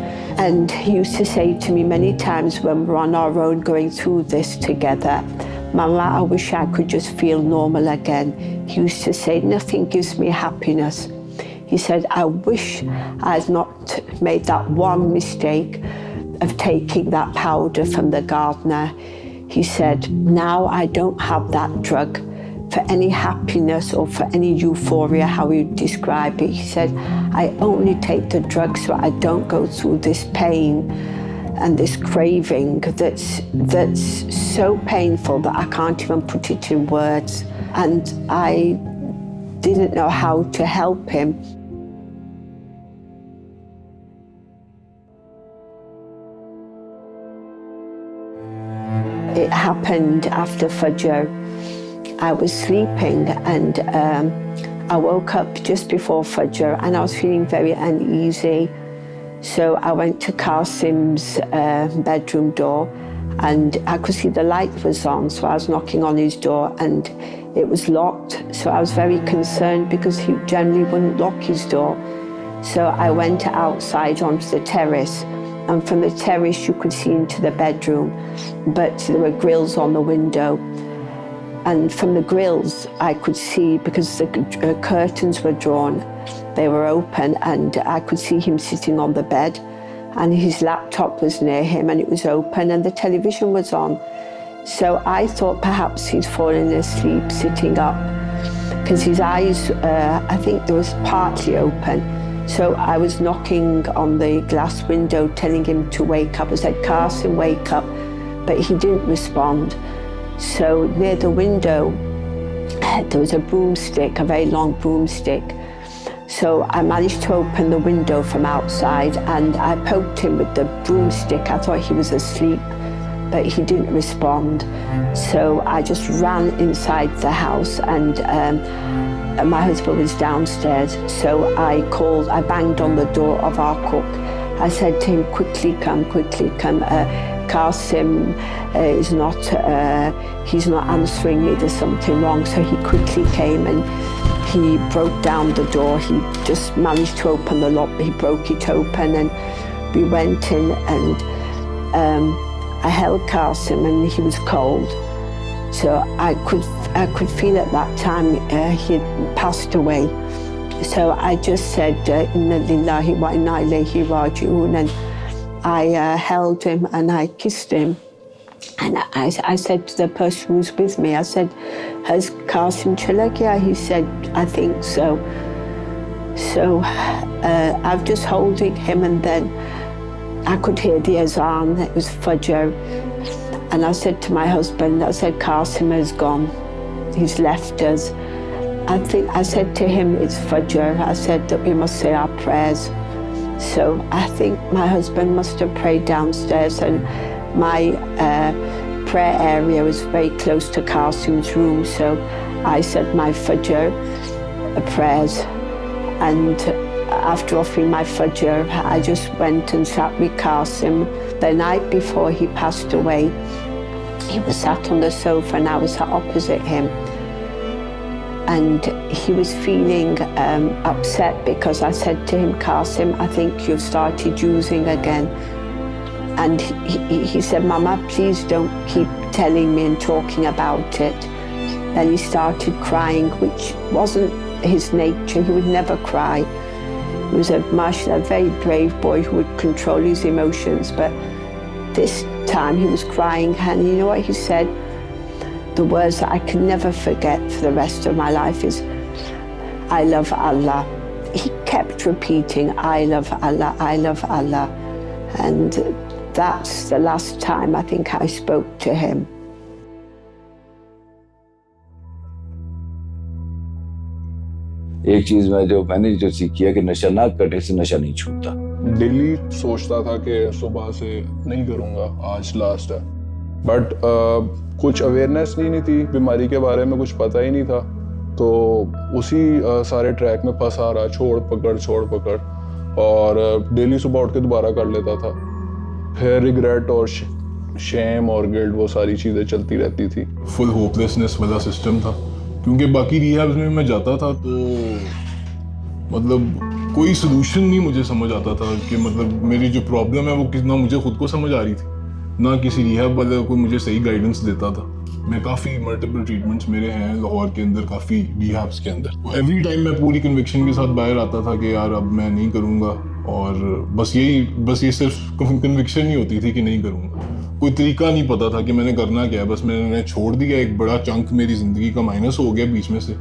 And he used to say to me many times when we're on our own going through this together, Mama, I wish I could just feel normal again. He used to say, nothing gives me happiness. He said, I wish I had not made that one mistake of taking that powder from the gardener. He said, now I don't have that drug for any happiness or for any euphoria, how he would describe it. He said, I only take the drug so I don't go through this pain and this craving that's so painful that I can't even put it in words. And I didn't know how to help him. It happened after Fajr. I was sleeping and I woke up just before Fajr and I was feeling very uneasy. So I went to Qasim's bedroom door and I could see the light was on, so I was knocking on his door and it was locked. So I was very concerned because he generally wouldn't lock his door. So I went outside onto the terrace, and from the terrace you could see into the bedroom, but there were grills on the window. And from the grills I could see, because the curtains were drawn, they were open, and I could see him sitting on the bed, and his laptop was near him and it was open and the television was on. So I thought perhaps he's fallen asleep sitting up, because his eyes, I think they was partly open. So I was knocking on the glass window telling him to wake up. I said, Qasim, wake up, but he didn't respond. So near the window, there was a broomstick, a very long broomstick. So I managed to open the window from outside and I poked him with the broomstick. I thought he was asleep, but he didn't respond. So I just ran inside the house and my husband was downstairs. So I banged on the door of our cook. I said to him, quickly come, Qasim is not, he's not answering me, there's something wrong. So he quickly came and he broke down the door. He just managed to open the lock, but he broke it open and we went in and I held Qasim and he was cold. So I could feel at that time he had passed away. So I just said, Inna lillahi wa inna ilayhi raji'un, and I held him and I kissed him. And I said to the person who was with me, I said, has Qasim chala gaya? He said, I think so. So I was just holding him, and then I could hear the azan, it was Fajr. And I said to my husband, I said, Qasim has gone, he's left us. I said to him, it's Fajr. I said that we must say our prayers. So I think my husband must have prayed downstairs, and my prayer area was very close to Qasim's room. So I said my Fajr prayers, and after offering my Fajr, I just went and sat with Qasim. The night before he passed away, he was sat on the sofa and I was sat opposite him. And he was feeling upset because I said to him, Qasim, I think you've started using again. And he said, Mama, please don't keep telling me and talking about it. Then he started crying, which wasn't his nature. He would never cry. He was a very brave boy who would control his emotions. But this time he was crying, and you know what he said? The words that I can never forget for the rest of my life is, I love Allah. He kept repeating, I love Allah, I love Allah. And that's the last time I think I spoke to him. एक चीज मैंने जो सीखी है कि नशा ना करने से नशा नहीं छूटता। डेली सोचता था कि सुबह से नहीं करूँगा, आज लास्ट है, बट कुछ अवेयरनेस नहीं थी, बीमारी के बारे में कुछ पता ही नहीं था, तो उसी सारे ट्रैक में फंसा रहा, छोड़ पकड़। और डेली सुबह उठ के दोबारा कर लेता था। फिर रिग्रेट और शेम और गिल्ट, वो सारी चीज़ें चलती रहती थी। फुल होपलेसनेस वाला सिस्टम था, क्योंकि बाकी रिहैब्स में मैं जाता था तो मतलब कोई सोल्यूशन नहीं मुझे समझ आता था कि मतलब मेरी जो प्रॉब्लम है वो कितना मुझे खुद को समझ आ रही थी, ना किसी रिहैब वाले कोई मुझे सही गाइडेंस देता था। मैं काफ़ी मल्टीपल ट्रीटमेंट्स मेरे हैं लाहौर के अंदर, काफ़ी रिहैब्स के अंदर। एवरी टाइम मैं पूरी कन्विक्शन के साथ बाहर आता था कि यार अब मैं नहीं करूँगा, और बस ये सिर्फ कन्विक्शन ही होती थी कि नहीं करूँगा। कोई तरीका नहीं पता था कि मैंने करना क्या है, बस मैंने छोड़ दिया। एक बड़ा चंक मेरी ज़िंदगी का माइनस हो गया बीच में से,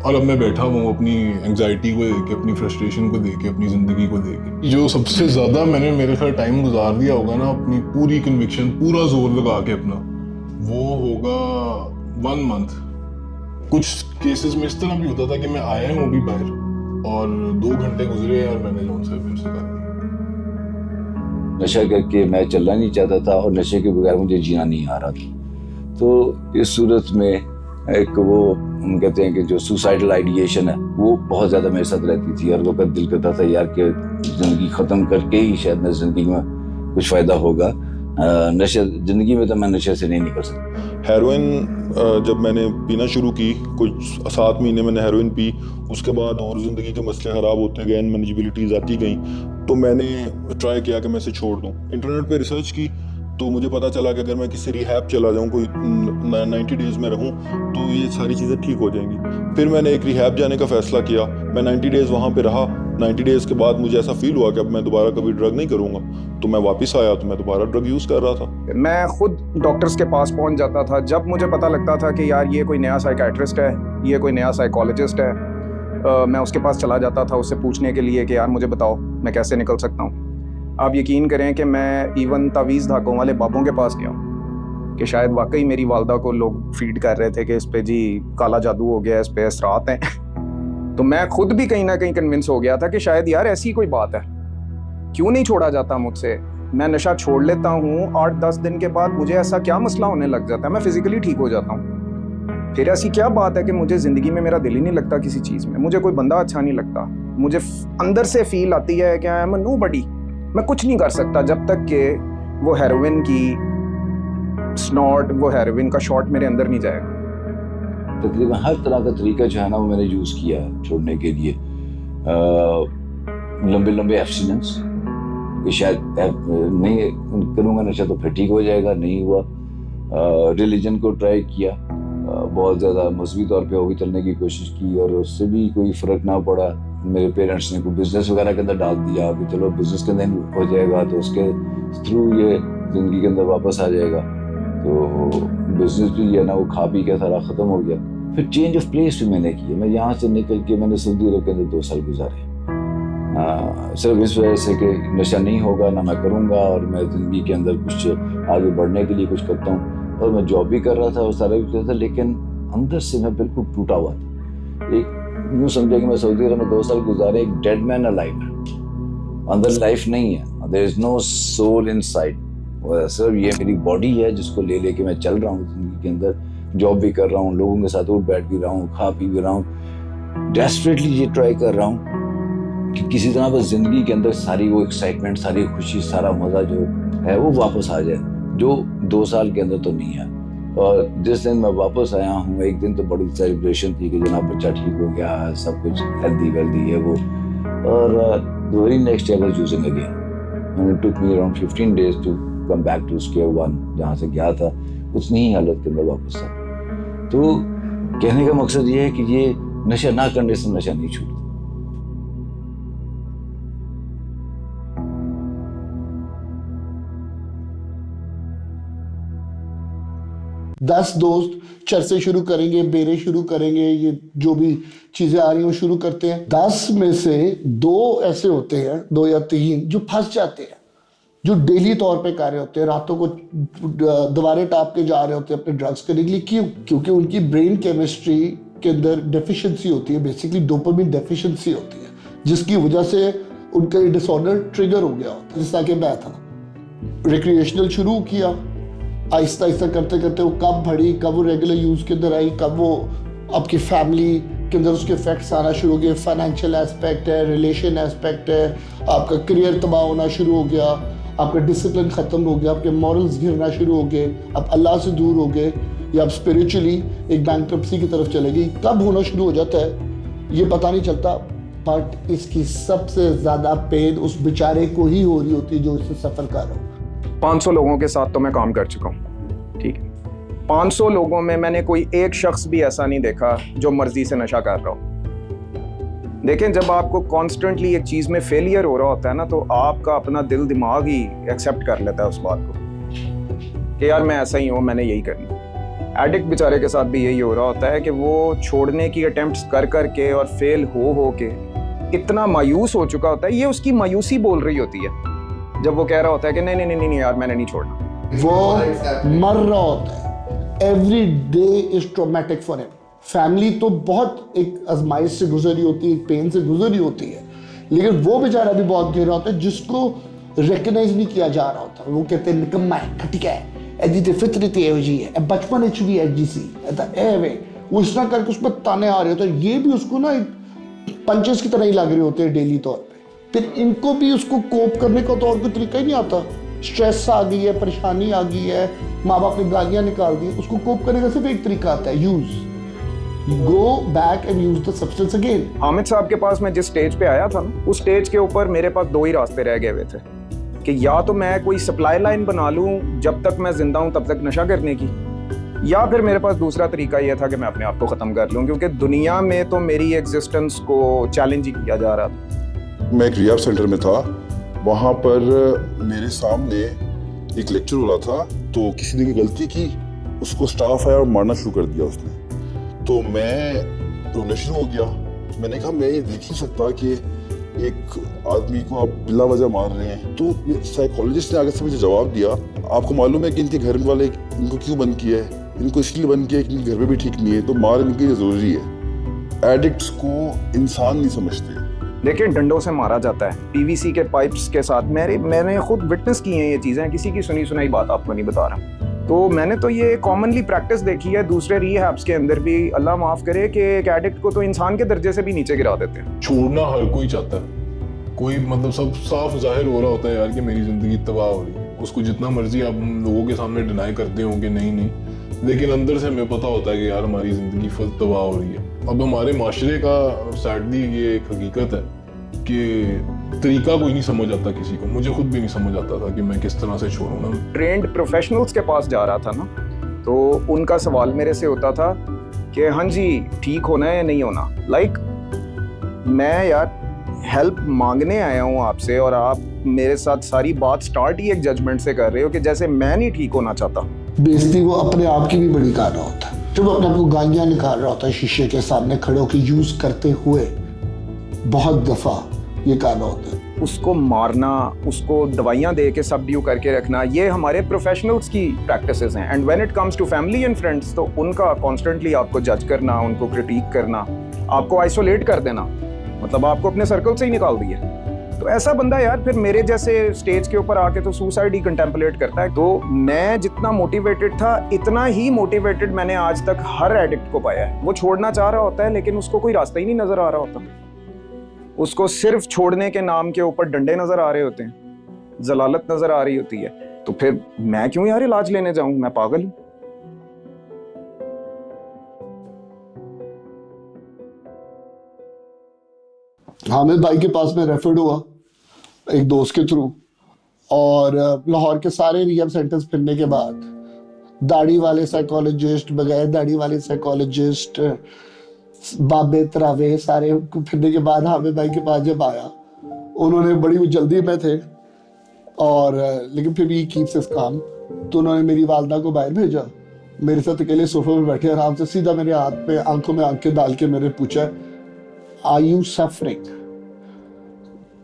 और अब मैं बैठा हूँ अपनी एंग्जाइटी को देके, अपनी फ्रस्ट्रेशन को देके, अपनी ज़िंदगी को देके। जो सबसे ज़्यादा मैंने मेरे साथ टाइम गुजार दिया होगा ना अपनी पूरी कन्विक्शन, पूरा जोर लगा के अपना, वो होगा 1 मंथ। कुछ केसेस में इस तरह भी होता था कि मैं आया हूँ अभी बाहर और 2 घंटे गुजरे और मैंने लोन से फिर से कर दिया। नशा करके मैं चलना नहीं चाहता था और नशे के बगैर मुझे जीना नहीं आ रहा था। तो इस सूरत में एक वो हम कहते हैं कि जो सुसाइडल आइडिएशन है वो बहुत ज़्यादा मेरे साथ रहती थी। हर वक्त दिल करता था यार कि ज़िंदगी ख़त्म करके ही शायद मैं ज़िंदगी में कुछ फ़ायदा होगा। नशे ज़िंदगी में तो मैं नशे से नहीं निकल सकता। हेरोइन जब मैंने पीना शुरू की, कुछ 7 महीने मैंने हेरोइन पी, उसके बाद और ज़िंदगी के मसले ख़राब होते गए, मैनेजेबिलिटीज़ आती गई, तो मैंने ट्राई किया कि मैं इसे छोड़ दूँ। इंटरनेट पे रिसर्च की तो मुझे पता चला कि अगर मैं किसी रिहैब चला जाऊँ, कोई 90 डेज़ में रहूँ, तो ये सारी चीज़ें ठीक हो जाएंगी। फिर मैंने एक रिहैब जाने का फ़ैसला किया। मैं 90 डेज़ वहाँ पे रहा। 90 डेज़ के बाद मुझे ऐसा फील हुआ कि अब मैं दोबारा कभी ड्रग नहीं करूँगा, तो मैं वापस आया तो मैं दोबारा ड्रग यूज़ कर रहा था। मैं खुद डॉक्टर्स के पास पहुंच जाता था जब मुझे पता लगता था कि यार ये कोई नया साइकियाट्रिस्ट है, ये कोई नया साइकोलॉजिस्ट है। मैं उसके पास चला जाता था उससे पूछने के लिए कि यार मुझे बताओ मैं कैसे निकल सकता हूँ। आप यकीन करें कि मैं इवन तावीज़ धागों वाले बाबों के पास गया कि शायद वाकई मेरी वालदा को लोग फीड कर रहे थे कि इस पे जी काला जादू हो गया, इस पे असरात हैं। तो मैं खुद भी कहीं ना कहीं कन्विंस हो गया था कि शायद यार ऐसी कोई बात है, क्यों नहीं छोड़ा जाता मुझसे। मैं नशा छोड़ लेता हूँ, 8-10 दिन के बाद मुझे ऐसा क्या मसला होने लग जाता है, मैं फिजिकली ठीक हो जाता हूँ। फिर ऐसी क्या बात है कि मुझे ज़िंदगी में मेरा दिल ही नहीं लगता किसी चीज़ में, मुझे कोई बंदा अच्छा नहीं लगता, मुझे अंदर से फील आती है कि आई एम नोबडी। मैं कुछ नहीं कर सकता जब तक कि वो हेरोइन की स्नॉट, वो हेरोइन का शॉट मेरे अंदर नहीं जाएगा। तकरीबन हर तरह का तरीका जो है ना वो मैंने यूज़ किया छोड़ने के लिए। लंबे एब्स्टिनेंस कि शायद नहीं करूँगा नशा तो फिर ठीक हो जाएगा, नहीं हुआ। रिलीजन को ट्राई किया, बहुत ज़्यादा मजहबी तौर पे होगी चलने की कोशिश की और उससे भी कोई फ़र्क ना पड़ा। मेरे पेरेंट्स ने कोई बिज़नेस वगैरह के अंदर डाल दिया कि चलो बिज़नेस के अंदर हो जाएगा तो उसके थ्रू ये ज़िंदगी के अंदर वापस आ जाएगा। तो बिज़नेस भी है ना वो खा पी के सारा ख़त्म हो गया। फिर चेंज ऑफ प्लेस भी मैंने किया। मैं यहाँ से निकल के मैंने सऊदी अरब के अंदर 2 साल गुजारे, सिर्फ इस वजह से कि नशा नहीं होगा ना मैं करूँगा और मैं ज़िंदगी के अंदर कुछ आगे बढ़ने के लिए कुछ करता हूँ। और मैं जॉब भी कर रहा था और सारा भी कर रहा था, लेकिन अंदर से मैं बिल्कुल टूटा हुआ था। एक यूँ समझे कि मैं सऊदी अरब में 2 साल गुजारे एक डेड मैन अलाइव है, अंदर लाइफ नहीं है, there is no soul inside. सिर्फ ये मेरी बॉडी है जिसको ले लेके मैं चल रहा हूँ ज़िंदगी के अंदर, जॉब भी कर रहा हूँ, लोगों के साथ उठ बैठ भी रहा हूँ, खा पी भी रहा हूँ। डेस्परेटली ये ट्राई कर रहा हूँ कि किसी तरह बस ज़िंदगी के अंदर सारी वो एक्साइटमेंट, सारी खुशी, सारा मज़ा जो है वो वापस आ जाए, जो 2 साल के अंदर तो नहीं है। और जिस दिन मैं वापस आया हूँ एक दिन तो बड़ी सेलिब्रेशन थी कि जनाब बच्चा ठीक हो गया, सब कुछ हेल्दी वेल्दी है वो। और the very next day I was using again. It took me around 15 days to come back to square one, जहाँ से गया था उतनी ही हालत के अंदर वापस था। तो कहने का मकसद ये है कि ये नशा ना करने से नशा नहीं छूटता। 10 दोस्त चरसे शुरू करेंगे, बेरे शुरू करेंगे, ये जो भी चीज़ें आ रही हैं वो शुरू करते हैं। 10 में से 2 ऐसे होते हैं, 2 या 3 जो फंस जाते हैं, जो डेली तौर पे कर रहे होते हैं, रातों को दीवारें टाप के जा रहे होते हैं अपने ड्रग्स करने के लिए। क्यों? क्योंकि उनकी ब्रेन केमिस्ट्री के अंदर डेफिशिएंसी होती है, बेसिकली डोपामिन डेफिशिएंसी होती है, जिसकी वजह से उनका ये डिसऑर्डर ट्रिगर हो गया होता है। जिस तरह के मैं था, रिक्रिएशनल शुरू किया, आहिस्ता आहिस्ता करते करते वो कब बढ़ी, कब वो रेगुलर यूज़ के अंदर आई, कब वो आपकी फैमिली के अंदर उसके इफेक्ट्स आना शुरू हो गए। फाइनेंशियल एस्पेक्ट है, रिलेशन एस्पेक्ट है, आपका करियर तबाह होना शुरू हो गया, आपका डिसिप्लिन ख़त्म हो गया, आपके मॉरल्स गिरना शुरू हो गए, आप अल्लाह से दूर हो गए, या आप स्पिरिचुअली एक बैंक्रप्सी की तरफ चले गए। कब होना शुरू हो जाता है ये पता नहीं चलता, बट इसकी सबसे ज़्यादा पेन उस बेचारे को ही हो रही होती है जो इससे सफ़र कर रहा हो। 500 लोगों के साथ तो मैं काम कर चुका हूँ, ठीक है। 500 लोगों में मैंने कोई एक शख्स भी ऐसा नहीं देखा जो मर्जी से नशा कर रहा हो। देखें, जब आपको कॉन्स्टेंटली एक चीज़ में फेलियर हो रहा होता है ना, तो आपका अपना दिल दिमाग ही एक्सेप्ट कर लेता है उस बात को कि यार मैं ऐसा ही हूँ, मैंने यही करना। एडिक्ट बेचारे के साथ भी यही हो रहा होता है कि वो छोड़ने की अटेम्प्ट्स कर के और फेल हो के इतना मायूस हो चुका होता है। ये उसकी मायूसी बोल रही होती है जब वो कह रहा होता है कि नहीं नहीं नहीं नहीं यार मैंने नहीं छोड़ना। वो मर रहा होता है। Every day is traumatic for him. Family तो बहुत एक आजमाइश से गुजरी होती है, एक पेन से गुजरी होती है, लेकिन वो बेचारा भी बहुत गिर रहा होता है जिसको रिकग्नाइज नहीं किया जा रहा होता। वो कहते हैं निकम्मा है, खटिका है, एदी ते फितरत है जी है, बचपन एच भी एच जी सी वे वो इस तरह करके उस पर ताने आ रहे होते हैं। ये भी उसको ना पंचेस की तरह ही लग रहे होते हैं डेली तौर पे। फिर इनको भी उसको कोप करने का तो और कोई तरीका ही नहीं आता। स्ट्रेस आ गई है, परेशानी आ गई है, माँ बाप ने गालियाँ निकाल दी, उसको कोप करने का सिर्फ एक तरीका आता है, use go back and use the substance again. Hamid साहब के पास मैं जिस स्टेज पे आया था ना, उस स्टेज के ऊपर मेरे पास दो ही रास्ते रह गए हुए थे कि या तो मैं कोई सप्लाई लाइन बना लूं जब तक मैं जिंदा हूं तब तक नशा करने की, या फिर मेरे पास दूसरा तरीका यह था कि मैं अपने आप को ख़त्म कर लूं, क्योंकि दुनिया में तो मेरी एग्जिस्टेंस को चैलेंज ही किया जा रहा था। मैं एक रिहाब सेंटर में था, वहाँ पर मेरे सामने एक लेक्चर हो रहा था, तो किसी ने गलती की, उसको स्टाफ आया और मारना शुरू कर दिया उसने। तो मैं रोना शुरू हो गया। मैंने कहा मैं ये देख ही सकता कि एक आदमी को आप बिला वजह मार रहे हैं। तो साइकोलॉजिस्ट ने आगे से मुझे जवाब दिया, आपको मालूम है कि इनके घर वाले इनको क्यों बंद किया है? इनको इसलिए बंद किया है कि इनके घर में भी ठीक नहीं है, तो मार इनके लिए ज़रूरी है। एडिक्ट्स को इंसान नहीं समझते। देखिए, डंडों से मारा जाता है, पीवीसी के पाइप्स के साथ। मैंने खुद विटनेस की हैं ये चीज़ें, किसी की सुनी सुनाई बात आपको नहीं बता रहा। तो मैंने तो ये कॉमनली प्रैक्टिस देखी है दूसरे रिहैब्स के अंदर भी। अल्लाह माफ़ करे कि एक एडिक्ट को तो इंसान के दर्जे से भी नीचे गिरा देते हैं। छोड़ना हर कोई चाहता है, कोई मतलब सब साफ जाहिर हो रहा होता है यार कि मेरी ज़िंदगी तबाह हो रही है। उसको जितना मर्जी आप लोगों के सामने डिनाई करते हो कि नहीं, लेकिन अंदर से हमें पता होता है कि यार हमारी ज़िंदगी फुल तबाह हो रही है। अब हमारे माशरे का सैडली ये एक हकीकत है कि तरीका कोई नहीं समझ आता किसी को। मुझे खुद भी नहीं समझ आता था कि मैं किस तरह से छोड़ूं ना। ट्रेंड प्रोफेशनल्स के पास जा रहा था ना, तो उनका सवाल मेरे से होता था कि हाँ जी ठीक होना है या नहीं होना। लाइक मैं यार हेल्प मांगने आया हूँ आपसे और आप मेरे साथ सारी बात स्टार्ट ही एक जजमेंट से कर रहे हो कि जैसे मैं नहीं ठीक होना चाहता। बेइज्जती वो अपने आप की भी बड़ी कर रहा होता है, जब अपने आप को गालियाँ निकाल रहा होता है शीशे के सामने खड़े होकर यूज करते हुए। बहुत दफा ये कर रहा होता है। उसको मारना, उसको दवाइयाँ दे के सबड्यू करके रखना, ये हमारे प्रोफेशनल्स की प्रैक्टिसेस हैं। And when it comes to family and friends, तो उनका कॉन्स्टेंटली आपको जज करना, उनको क्रिटिक करना, आपको आइसोलेट कर देना, मतलब आपको अपने सर्कल से ही निकाल दिया। तो ऐसा बंदा यार फिर मेरे जैसे स्टेज के ऊपर आके तो सुसाइड ही कंटेम्पलेट करता है। तो मैं जितना मोटिवेटेड था, इतना ही मोटिवेटेड मैंने आज तक हर एडिक्ट को पाया है। वो छोड़ना चाह रहा होता है लेकिन उसको कोई रास्ता ही नहीं नजर आ रहा होता। उसको सिर्फ छोड़ने के नाम के ऊपर डंडे नजर आ रहे होते हैं, जलालत नजर आ रही होती है। तो फिर मैं क्यों यार इलाज लेने जाऊं? मैं पागल हूं। हामिद भाई के पास में रेफर्ड हुआ एक दोस्त के थ्रू, और लाहौर के सारे रिहैब सेंटर्स फिरने के बाद दाढ़ी वाले साइकोलॉजिस्ट, बगैर दाढ़ी वाले साइकोलॉजिस्ट, बाबे तरावे सारे फिरने के बाद हामिद भाई के पास जब आया, उन्होंने बड़ी जल्दी में थे और लेकिन फिर भी कीप्स हिज काम, तो उन्होंने मेरी वालदा को बाहर भेजा। मेरे साथ अकेले सोफे में बैठे आराम से सीधा मेरे हाथ पे आंखों में आंखें डाल के मेरे पूछा, आर यू सफरिंग?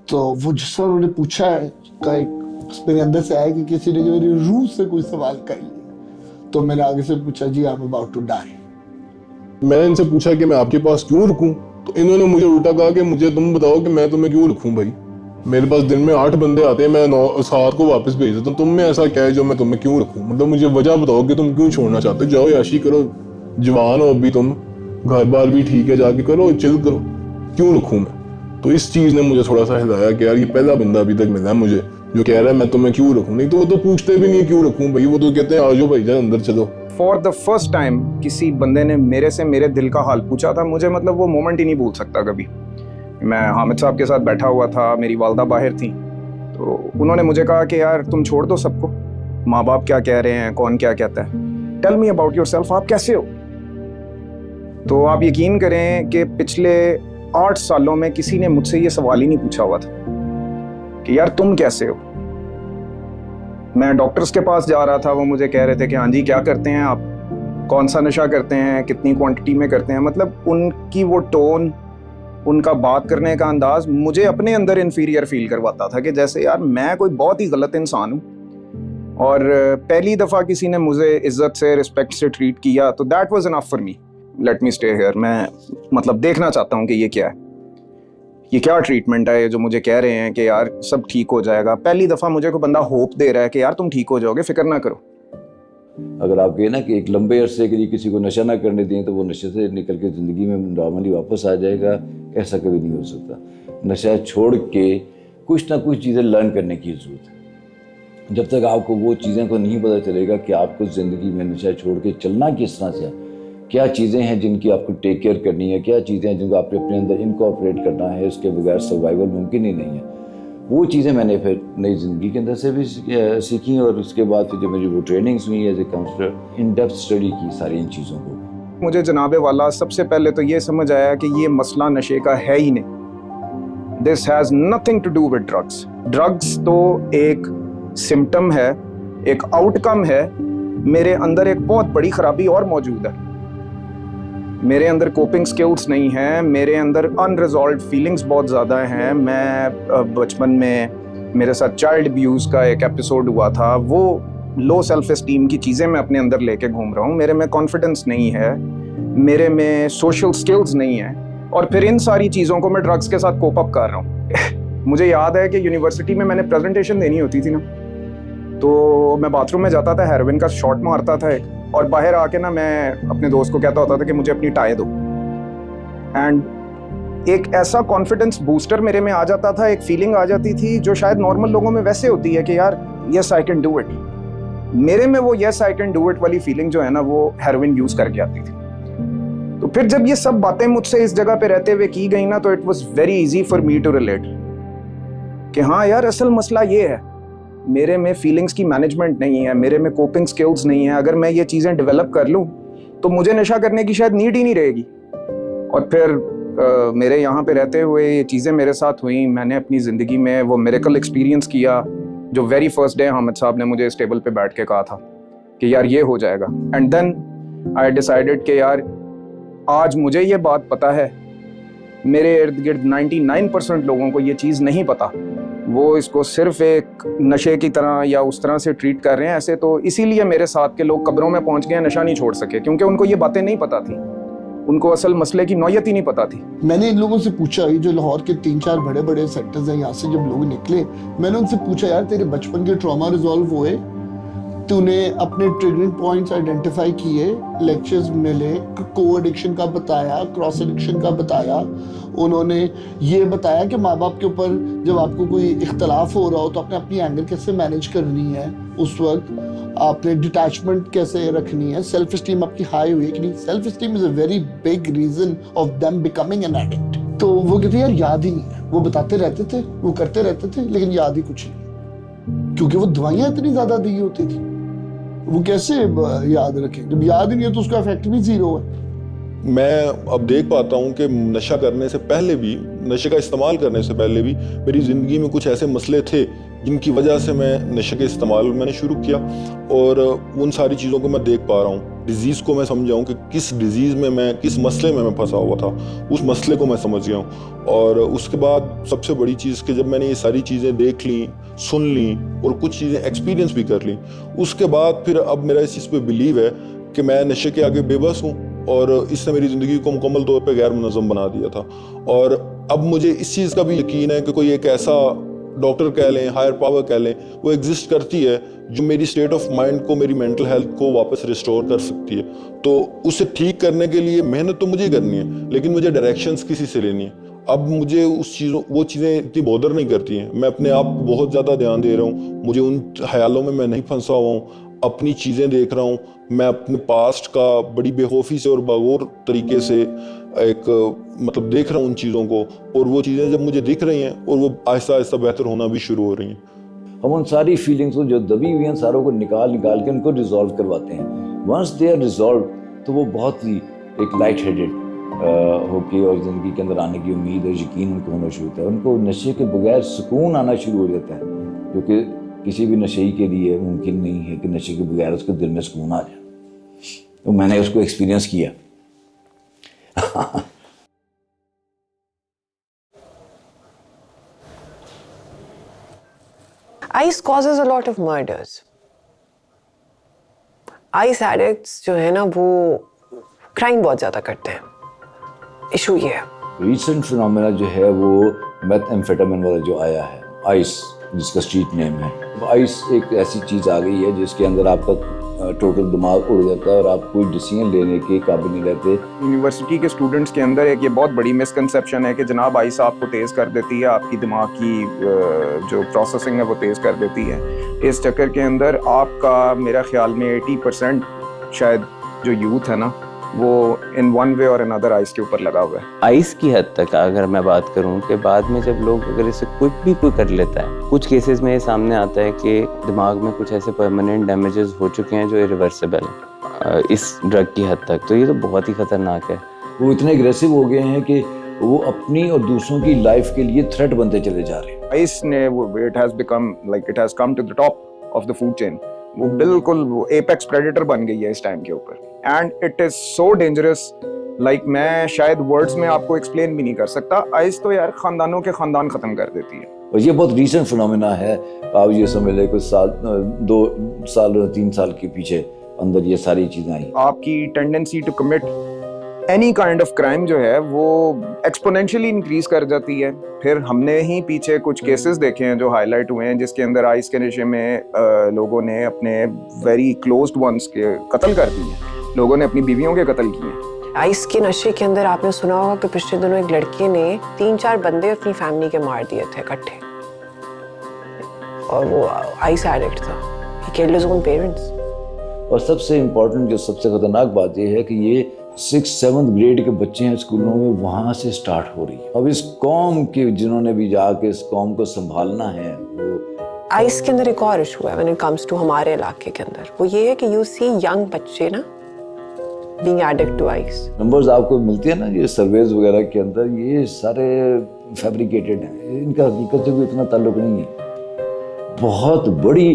तो वो जिससे उन्होंने पूछा है का एक मेरे अंदर से आया कि किसी ने मेरी रूह से कोई सवाल कर लिया। तो मैंने आगे से पूछा, जी I am about to die. मैंने इनसे पूछा कि मैं आपके पास क्यों रुकूं, तो इन्होंने मुझे उल्टा कहा कि मुझे तुम बताओ कि मैं तुम्हें क्यों रखूं भाई। मेरे पास दिन में 8 बंदे आते हैं, मैं 7 को वापस भेज देता हूँ, तुम में ऐसा क्या है जो मैं तुम्हें क्यों रखूं? मतलब मुझे वजह बताओ कि तुम क्यों छोड़ना चाहते हो। जाओ याशी करो, जवान हो अभी तुम, घर बार भी ठीक है, जाके करो, चिल करो, क्यों रखूँ मैं? तो इस चीज़ ने मुझे थोड़ा सा हिलाया कि यार ये पहला बंदा अभी तक मिला है मुझे जो कह रहा है मैं तुम्हें क्यों रखूँ। नहीं तो वो तो पूछते भी नहीं क्यों रखूँ भाई, वो तो कहते हैं आ जाओ भाई जान अंदर चलो। फॉर द फर्स्ट टाइम किसी बंदे ने मेरे से मेरे दिल का हाल पूछा था, मुझे मतलब वो मोमेंट ही नहीं भूल सकता कभी। मैं हामिद साहब के साथ बैठा हुआ था, मेरी वालदा बाहर थी, तो उन्होंने मुझे कहा कि यार तुम छोड़ दो सबको, माँ बाप क्या कह रहे हैं, कौन क्या कहता है, टेल मी अबाउट योरसेल्फ, आप कैसे हो? तो आप यकीन करें कि पिछले 8 सालों में किसी ने मुझसे ये सवाल ही नहीं पूछा हुआ था कि यार तुम कैसे हो। मैं डॉक्टर्स के पास जा रहा था, वो मुझे कह रहे थे कि हाँ जी क्या करते हैं आप, कौन सा नशा करते हैं, कितनी क्वांटिटी में करते हैं। मतलब उनकी वो टोन, उनका बात करने का अंदाज मुझे अपने अंदर इन्फीरियर फील करवाता था कि जैसे यार मैं कोई बहुत ही गलत इंसान हूँ। और पहली दफ़ा किसी ने मुझे इज्जत से, रिस्पेक्ट से ट्रीट किया तो that was enough for me, let me stay here. मैं मतलब देखना चाहता हूँ कि ये क्या है, ये क्या ट्रीटमेंट है जो मुझे कह रहे हैं कि यार सब ठीक हो जाएगा। पहली दफ़ा मुझे कोई बंदा होप दे रहा है कि यार तुम ठीक हो जाओगे, फिक्र ना करो। अगर आप कहें ना कि एक लंबे अरसे के लिए किसी को नशा ना करने दें तो वो नशे से निकल के ज़िंदगी में नॉर्मली वापस आ जाएगा, ऐसा कभी नहीं हो सकता। नशा छोड़ के कुछ ना कुछ चीज़ें लर्न करने की ज़रूरत है। जब तक आपको वो चीज़ें को नहीं पता चलेगा कि आपको ज़िंदगी में नशा छोड़ के चलना किस तरह से है, क्या चीज़ें हैं जिनकी आपको टेक केयर करनी है, क्या चीज़ें हैं जिनको आपको अपने अंदर इनकॉर्पोरेट करना है, उसके बगैर सर्वाइवल मुमकिन ही नहीं है। वो चीज़ें मैंने फिर नई ज़िंदगी के अंदर से भी सीखी और उसके बाद फिर जो मेरी वो ट्रेनिंग्स हुई as a counsellor, in depth study की सारी इन चीज़ों को। मुझे जनाबे वाला सबसे पहले तो ये समझ आया कि ये मसला नशे का है ही नहीं। This has nothing to do with drugs. Drugs तो एक सिम्टम है, एक आउटकम है। मेरे अंदर एक बहुत बड़ी खराबी और मौजूद है, मेरे अंदर कोपिंग स्किल्स नहीं है, मेरे अंदर अनरिजॉल्व्ड फीलिंग्स बहुत ज़्यादा हैं। मैं बचपन में मेरे साथ चाइल्ड अब्यूज़ का एक एपिसोड हुआ था, वो लो सेल्फ एस्टीम की चीज़ें मैं अपने अंदर लेके घूम रहा हूँ। मेरे में कॉन्फिडेंस नहीं है, मेरे में सोशल स्किल्स नहीं है, और फिर इन सारी चीज़ों को मैं ड्रग्स के साथ कोप अप कर रहा हूँ। मुझे याद है कि यूनिवर्सिटी में मैंने प्रेजेंटेशन देनी होती थी ना, तो मैं बाथरूम में जाता था, हेरोइन का शॉट मारता था एक, और बाहर आके ना मैं अपने दोस्त को कहता होता था कि मुझे अपनी टाई दो। एंड एक ऐसा कॉन्फिडेंस बूस्टर मेरे में आ जाता था, एक फीलिंग आ जाती थी जो शायद नॉर्मल लोगों में वैसे होती है कि यार yes I can do it. मेरे में वो yes I can do it वाली फीलिंग जो है ना, वो हेरोइन यूज करके आती थी। तो फिर जब ये सब बातें मुझसे इस जगह पे रहते हुए की गई ना, तो it was very easy for me to relate कि हाँ यार असल मसला ये है, मेरे में फीलिंग्स की मैनेजमेंट नहीं है, मेरे में कोपिंग स्किल्स नहीं है। अगर मैं ये चीज़ें डेवलप कर लूँ तो मुझे नशा करने की शायद नीड ही नहीं रहेगी। और फिर मेरे यहाँ पे रहते हुए ये चीज़ें मेरे साथ हुई। मैंने अपनी ज़िंदगी में वो मिरेकल एक्सपीरियंस किया जो वेरी फर्स्ट डे हामिद साहब ने मुझे इस टेबल पे बैठ के कहा था कि यार ये हो जाएगा। एंड देन आई डिसाइडेड कि यार आज मुझे ये बात पता है, मेरे इर्द गिर्द 99% लोगों को ये चीज़ नहीं पता। वो इसको सिर्फ एक नशे की तरह या उस तरह से ट्रीट कर रहे हैं ऐसे। तो इसीलिए मेरे साथ के लोग कब्रों में पहुंच गए, नशा नहीं छोड़ सके, क्योंकि उनको ये बातें नहीं पता थी, उनको असल मसले की नौयत ही नहीं पता थी। मैंने इन लोगों से पूछा, ये जो लाहौर के 3-4 बड़े बड़े सेक्टर्स हैं, यहाँ से जब लोग निकले, मैंने उनसे पूछा यार तेरे बचपन के ट्रॉमा रिजॉल्व हुए, तूने अपने ट्रिगरिंग पॉइंट्स आइडेंटिफाई किए, लेक्चर्स मिले, को एडिक्शन का बताया, क्रॉस एडिक्शन का बताया। उन्होंने ये बताया कि माँ बाप के ऊपर जब आपको कोई इख्तलाफ हो रहा हो तो आपने अपनी एंगर कैसे मैनेज करनी है, उस वक्त आपने डिटैचमेंट कैसे रखनी है, सेल्फ स्टीम आपकी हाई हुई है कि नहीं। Self esteem is a very big reason of them becoming an addict. तो वो कहते यार याद ही नहीं है, वो बताते रहते थे, वो करते रहते थे, लेकिन याद ही कुछ नहीं, क्योंकि वो दवाइयाँ इतनी ज्यादा दी होती थी, वो कैसे याद रखें जब याद ही नहीं है, तो उसका इफेक्ट भी जीरो है। मैं अब देख पाता हूँ कि नशा करने से पहले भी, नशे का इस्तेमाल करने से पहले भी मेरी ज़िंदगी में कुछ ऐसे मसले थे जिनकी वजह से मैं नशे के इस्तेमाल मैंने शुरू किया, और उन सारी चीज़ों को मैं देख पा रहा हूँ। डिज़ीज़ को मैं समझाऊँ कि किस डिज़ीज़ में मैं, किस मसले में मैं फंसा हुआ था, उस मसले को मैं समझ गया हूँ। और उसके बाद सबसे बड़ी चीज़ कि जब मैंने ये सारी चीज़ें देख ली, सुन ली और कुछ चीज़ें एक्सपीरियंस भी कर ली, उसके बाद फिर अब मेरा इस चीज़ पे बिलीव है कि मैं नशे के आगे बेबस हूँ, और इसने मेरी ज़िंदगी को मुकम्मल तौर पे गैर मुनज़्ज़म बना दिया था। और अब मुझे इस चीज़ का भी यकीन है कि कोई एक ऐसा डॉक्टर कह लें, हायर पावर कह लें, वो एग्जिस्ट करती है जो मेरी स्टेट ऑफ माइंड को, मेरी मेंटल हेल्थ को वापस रिस्टोर कर सकती है। तो उसे ठीक करने के लिए मेहनत तो मुझे करनी है, लेकिन मुझे डायरेक्शंस किसी से लेनी है। अब मुझे वो चीज़ें इतनी बॉदर नहीं करती हैं। मैं अपने आप को बहुत ज़्यादा ध्यान दे रहा हूँ, मुझे उन ख्यालों में मैं नहीं फंसा हुआ हूँ, अपनी चीज़ें देख रहा हूँ। मैं अपने पास्ट का बड़ी बेखौफी से और बागौर तरीके से मतलब देख रहा हूँ उन चीज़ों को, और वो चीज़ें जब मुझे दिख रही हैं और वो आहिस्ता आहिस्ता बेहतर होना भी शुरू हो रही हैं। हम उन सारी फीलिंग्स को जो दबी हुई हैं सारों को निकाल के उनको रिजॉल्व करवाते हैं। वंस दे आर रिजॉल्व तो वो बहुत ही एक लाइट हेडेड होके और ज़िंदगी के अंदर आने की उम्मीद और यकीन उनको होना शुरू होता है। उनको नशे के बगैर सुकून आना शुरू हो जाता है, जो कि किसी भी नशेई के लिए मुमकिन नहीं है कि नशे के बगैर उसके दिल में सुकून आ जाए। तो मैंने उसको एक्सपीरियंस किया। Ice causes a lot of murders. Ice addicts जो है ना वो क्राइम बहुत ज़्यादा करते हैं। इशू ये है। रिसेंट फिनोमेना जो है वो मेथएम्फेटामिन वाला जो आया है, आइस जिसका स्ट्रीट नेम है। आइस एक ऐसी चीज़ आ गई है जिसके अंदर आपका टोटल दिमाग उड़ जाता है और आप कोई डिसीजन लेने के काबिल नहीं रहते। यूनिवर्सिटी के स्टूडेंट्स के अंदर एक ये बहुत बड़ी मिसकंसेप्शन है कि जनाब आइस आपको तेज़ कर देती है, आपकी दिमाग की जो प्रोसेसिंग है वो तेज़ कर देती है। इस चक्कर के अंदर आपका मेरा ख्याल में 80% शायद जो यूथ है ना वो इन वन वे और अनदर आइस के ऊपर लगा हुआ है। आइस की हद तक अगर मैं बात करूं कि बाद में जब लोग अगर इसे कोई कर लेता है, कुछ केसेस में ये सामने आता है कि दिमाग में कुछ ऐसे परमानेंट डैमेजेस हो चुके हैं जो इरिवर्सिबल है इस ड्रग की हद तक। तो ये तो बहुत ही खतरनाक है। वो इतने एग्रेसिव हो गए हैं कि वो अपनी और दूसरों की लाइफ के लिए थ्रेट बनते चले जा रहे हैं। आइस ने वो it has become like it has come to the top of the food chain. वो बिल्कुल वो एपेक्स प्रेडेटर बन गई है इस टाइम के ऊपर। And it is so dangerous, like मैं शायद वर्ड्स में आपको एक्सप्लेन भी नहीं कर सकता। आइस तो यार खानदानों के खानदान खत्म कर देती है। और ये बहुत रीसेंट फिनोमेना है। आप ये समझ लें कुछ साल 2 साल 3 साल के पीछे अंदर ये सारी चीजें आई। आपकी tendency to commit any kind of crime जो है वो एक्सपोनेंशियली इंक्रीज कर जाती है। फिर हमने ही पीछे कुछ केसेस देखे हैं जो हाईलाइट हुए हैं जिसके अंदर आइस के नशे में लोगों ने अपने वेरी क्लोज्ड वंस के कत्ल कर दिए, लोगों ने अपनी बीवियों के कत्ल किए। आइस के नशे के अंदर आपने सुना होगा कि पिछले दिनों एक लड़के ने 3-4 बंदे अपनी फैमिली के मार दिए थे इकट्ठे, और वो आइस एडिक्ट था। He killed his own parents. और सबसे इम्पोर्टेंट जो सबसे खतरनाक बात यह है कि ये 6-7 ग्रेड के बच्चे हैं स्कूलों में, वहां से स्टार्ट हो रही है। अब इस कौम के जिन्होंने भी जाके इस कौम को संभालना है वो आइस के अंदर एक और इशू है व्हेन इट कम्स टू हमारे इलाके के अंदर, वो ये है कि यू सी यंग बच्चे ना being addict to ice. Numbers आपको मिलते हैं ना ये सर्वेज वगैरह के अंदर, ये सारे फैब्रिकेटेड हैं, इनका हकीकत से भी इतना ताल्लुक नहीं है। बहुत बड़ी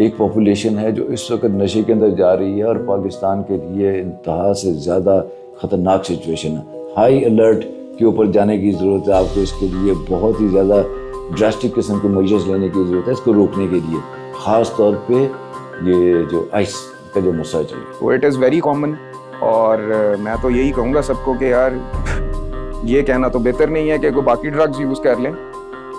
एक पॉपुलेशन है जो इस वक्त नशे के अंदर जा रही है और पाकिस्तान के लिए इंतहा से ज़्यादा ख़तरनाक सिचुएशन है। हाई अलर्ट के ऊपर जाने की ज़रूरत है आपको। इसके लिए बहुत ही ज़्यादा ड्रास्टिक किस्म के मेजर्स लेने की ज़रूरत है इसको रोकने के लिए, ख़ास तौर पे ये जो आइस का जो मसला चाहिए। इट इज़ वेरी कॉमन, और मैं तो यही कहूँगा सबको कि यार ये कहना तो बेहतर नहीं है कि कोई बाकी ड्रग्स यूज़ कर लें।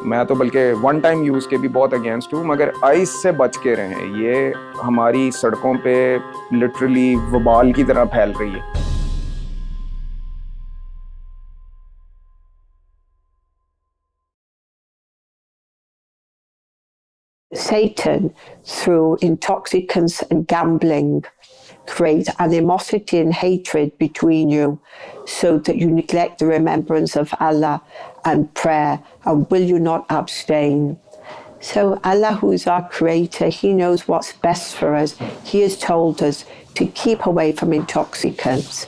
मैं तो बल्कि वन टाइम यूज़ के भी बहुत अगेंस्ट हूँ, मगर आइस से बच के रहें। ये हमारी सड़कों पे लिटरली वबाल की तरह फैल रही है। Satan, through intoxicants and gambling, create animosity and hatred between you so that you neglect the remembrance of Allah and prayer, and will you not abstain? So Allah, who is our creator, he knows what's best for us. He has told us to keep away from intoxicants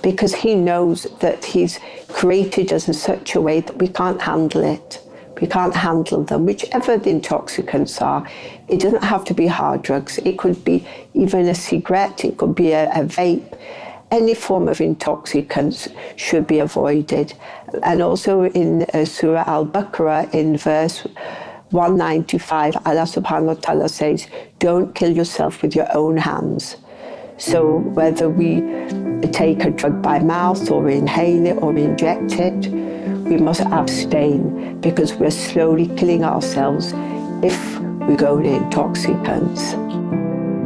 because he knows that he's created us in such a way that we can't handle it. We can't handle them, whichever the intoxicants are. It doesn't have to be hard drugs. It could be even a cigarette. It could be a vape. Any form of intoxicants should be avoided. And also in Surah Al-Baqarah, in verse 195, Allah subhanahu wa ta'ala says, don't kill yourself with your own hands. So whether we take a drug by mouth or inhale it or inject it, we must abstain because we're slowly killing ourselves if we go to intoxicants.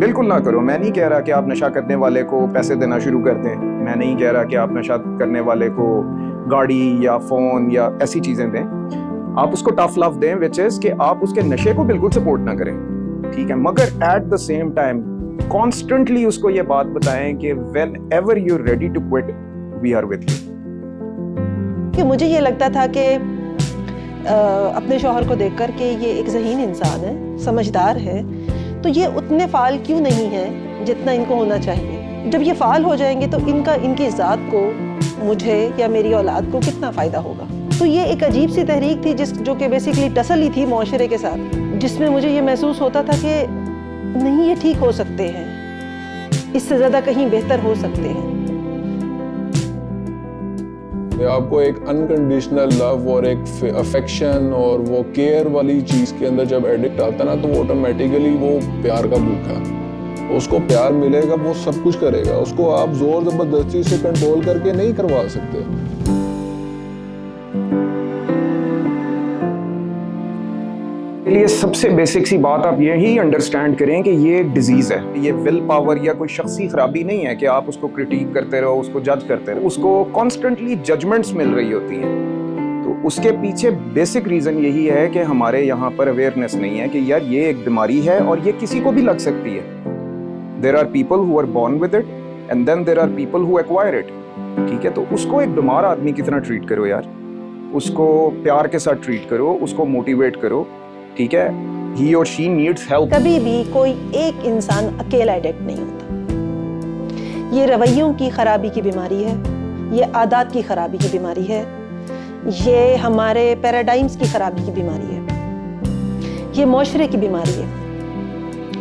बिल्कुल ना करो। मैं नहीं कह रहा कि आप नशा करने वाले को पैसे देना शुरू कर दें। मैं नहीं कह रहा कि आप नशा करने वाले को गाड़ी या फोन या ऐसी चीजें दें। आप उसको टफ लव दें, विच इज कि आप उसके नशे को बिल्कुल सपोर्ट ना करें, ठीक है, मगर at the same time constantly उसको ये बात बताएं कि whenever you ready to quit we are with you. कि मुझे ये लगता था कि अपने शौहर को देखकर के ये एक ज़हीन इंसान है, समझदार है, तो ये उतने फाल क्यों नहीं है जितना इनको होना चाहिए। जब ये फाल हो जाएंगे तो इनकी ज़ात को, मुझे या मेरी औलाद को कितना फ़ायदा होगा। तो ये एक अजीब सी तहरीक थी जो कि बेसिकली टसल ही थी माशरे के साथ, जिसमें मुझे ये महसूस होता था कि नहीं, ये ठीक हो सकते हैं, इससे ज़्यादा कहीं बेहतर हो सकते हैं। आपको एक अनकंडीशनल लव और एक अफेक्शन और वो केयर वाली चीज़ के अंदर जब एडिक्ट आता है ना, तो वो ऑटोमेटिकली वो प्यार का भूखा, उसको प्यार मिलेगा, वो सब कुछ करेगा। उसको आप जोर जबरदस्ती से कंट्रोल करके नहीं करवा सकते। लिए सबसे बेसिक सी बात आप यही अंडरस्टैंड करें कि ये एक डिजीज है। ये विल पावर या कोई शख्सी खराबी नहीं है कि आप उसको क्रिटिक करते रहो, उसको जज करते रहो। उसको कॉन्स्टेंटली जजमेंट्स मिल रही होती हैं। तो उसके पीछे बेसिक रीजन यही है कि हमारे यहाँ पर अवेयरनेस नहीं है कि यार ये एक बीमारी है और ये किसी को भी लग सकती है। There are people who are born with it and then there are people who acquire it, ठीक है। तो उसको एक बीमार आदमी की तरह ट्रीट करो यार, उसको प्यार के साथ ट्रीट करो, उसको मोटिवेट करो, ठीक है। he or she needs help। कभी भी कोई एक इंसान अकेला एडिक्ट नहीं होता। ये रवैयों की खराबी की बीमारी है, ये आदत की खराबी की बीमारी है, ये हमारे पैराडाइम्स की खराबी की बीमारी है, ये माशरे की बीमारी है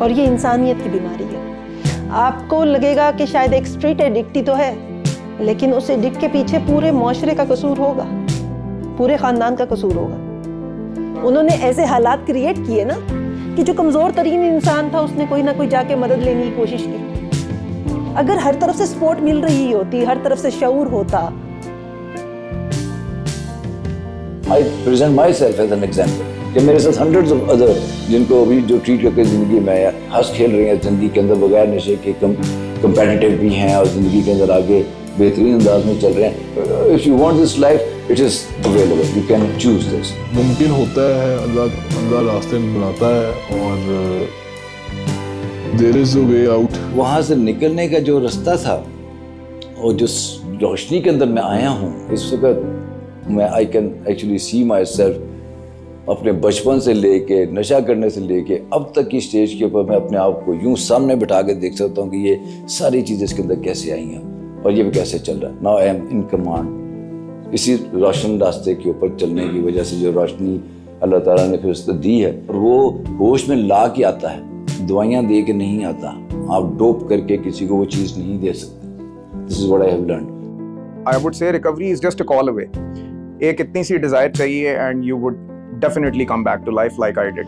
और ये इंसानियत की बीमारी है। आपको लगेगा कि शायद एक स्ट्रीट एडिक्ट ही तो है, लेकिन उस एडिक्ट के पीछे पूरे माशरे का कसूर होगा, पूरे खानदान का कसूर होगा। उन्होंने ऐसे हालात क्रिएट किए ना कि जो कमजोर तरीन इंसान था उसने कोई ना कोई जाके मदद लेने की कोशिश की। अगर हर तरफ से सपोर्ट मिल रही होती, हर तरफ से शऊर होता। I present myself as an example कि मेरे साथ hundreds of other जिनको अभी जो ट्रीट करके जिंदगी में हंस खेल रहे हैं, जिंदगी के अंदर बगैर नशे के कंपेटिटिव भी हैं और जिंदगी के अंदर आगे बेहतरीन अंदाज में चल रहे हैं। If you want this life, it is available. You can choose this. मुमकिन होता है, अल्लाह रास्ते में बनाता है और there is a way out। वहाँ से निकलने का जो रास्ता था और जो रोशनी के अंदर मैं आया हूँ इस वक्त, मैं I can actually see myself अपने बचपन से लेके नशा करने से लेके अब तक की स्टेज के ऊपर मैं अपने आप को यूं सामने बिठा के देख सकता हूँ कि ये सारी चीज़ें इसके अंदर कैसे आई हैं और ये भी कैसे चल रहा है। Now I am in command. इसी रोशन रास्ते के ऊपर चलने की वजह से जो रोशनी अल्लाह ताला ने फिर उसको दी है, और वो होश में ला के आता है, दवाइयाँ दे के नहीं आता। आप डोप करके किसी को वो चीज़ नहीं दे सकते। This is what I have learned. I would से recovery is just a call away. एक इतनी सी डिजायर चाहिए and you would definitely come back to life like I did.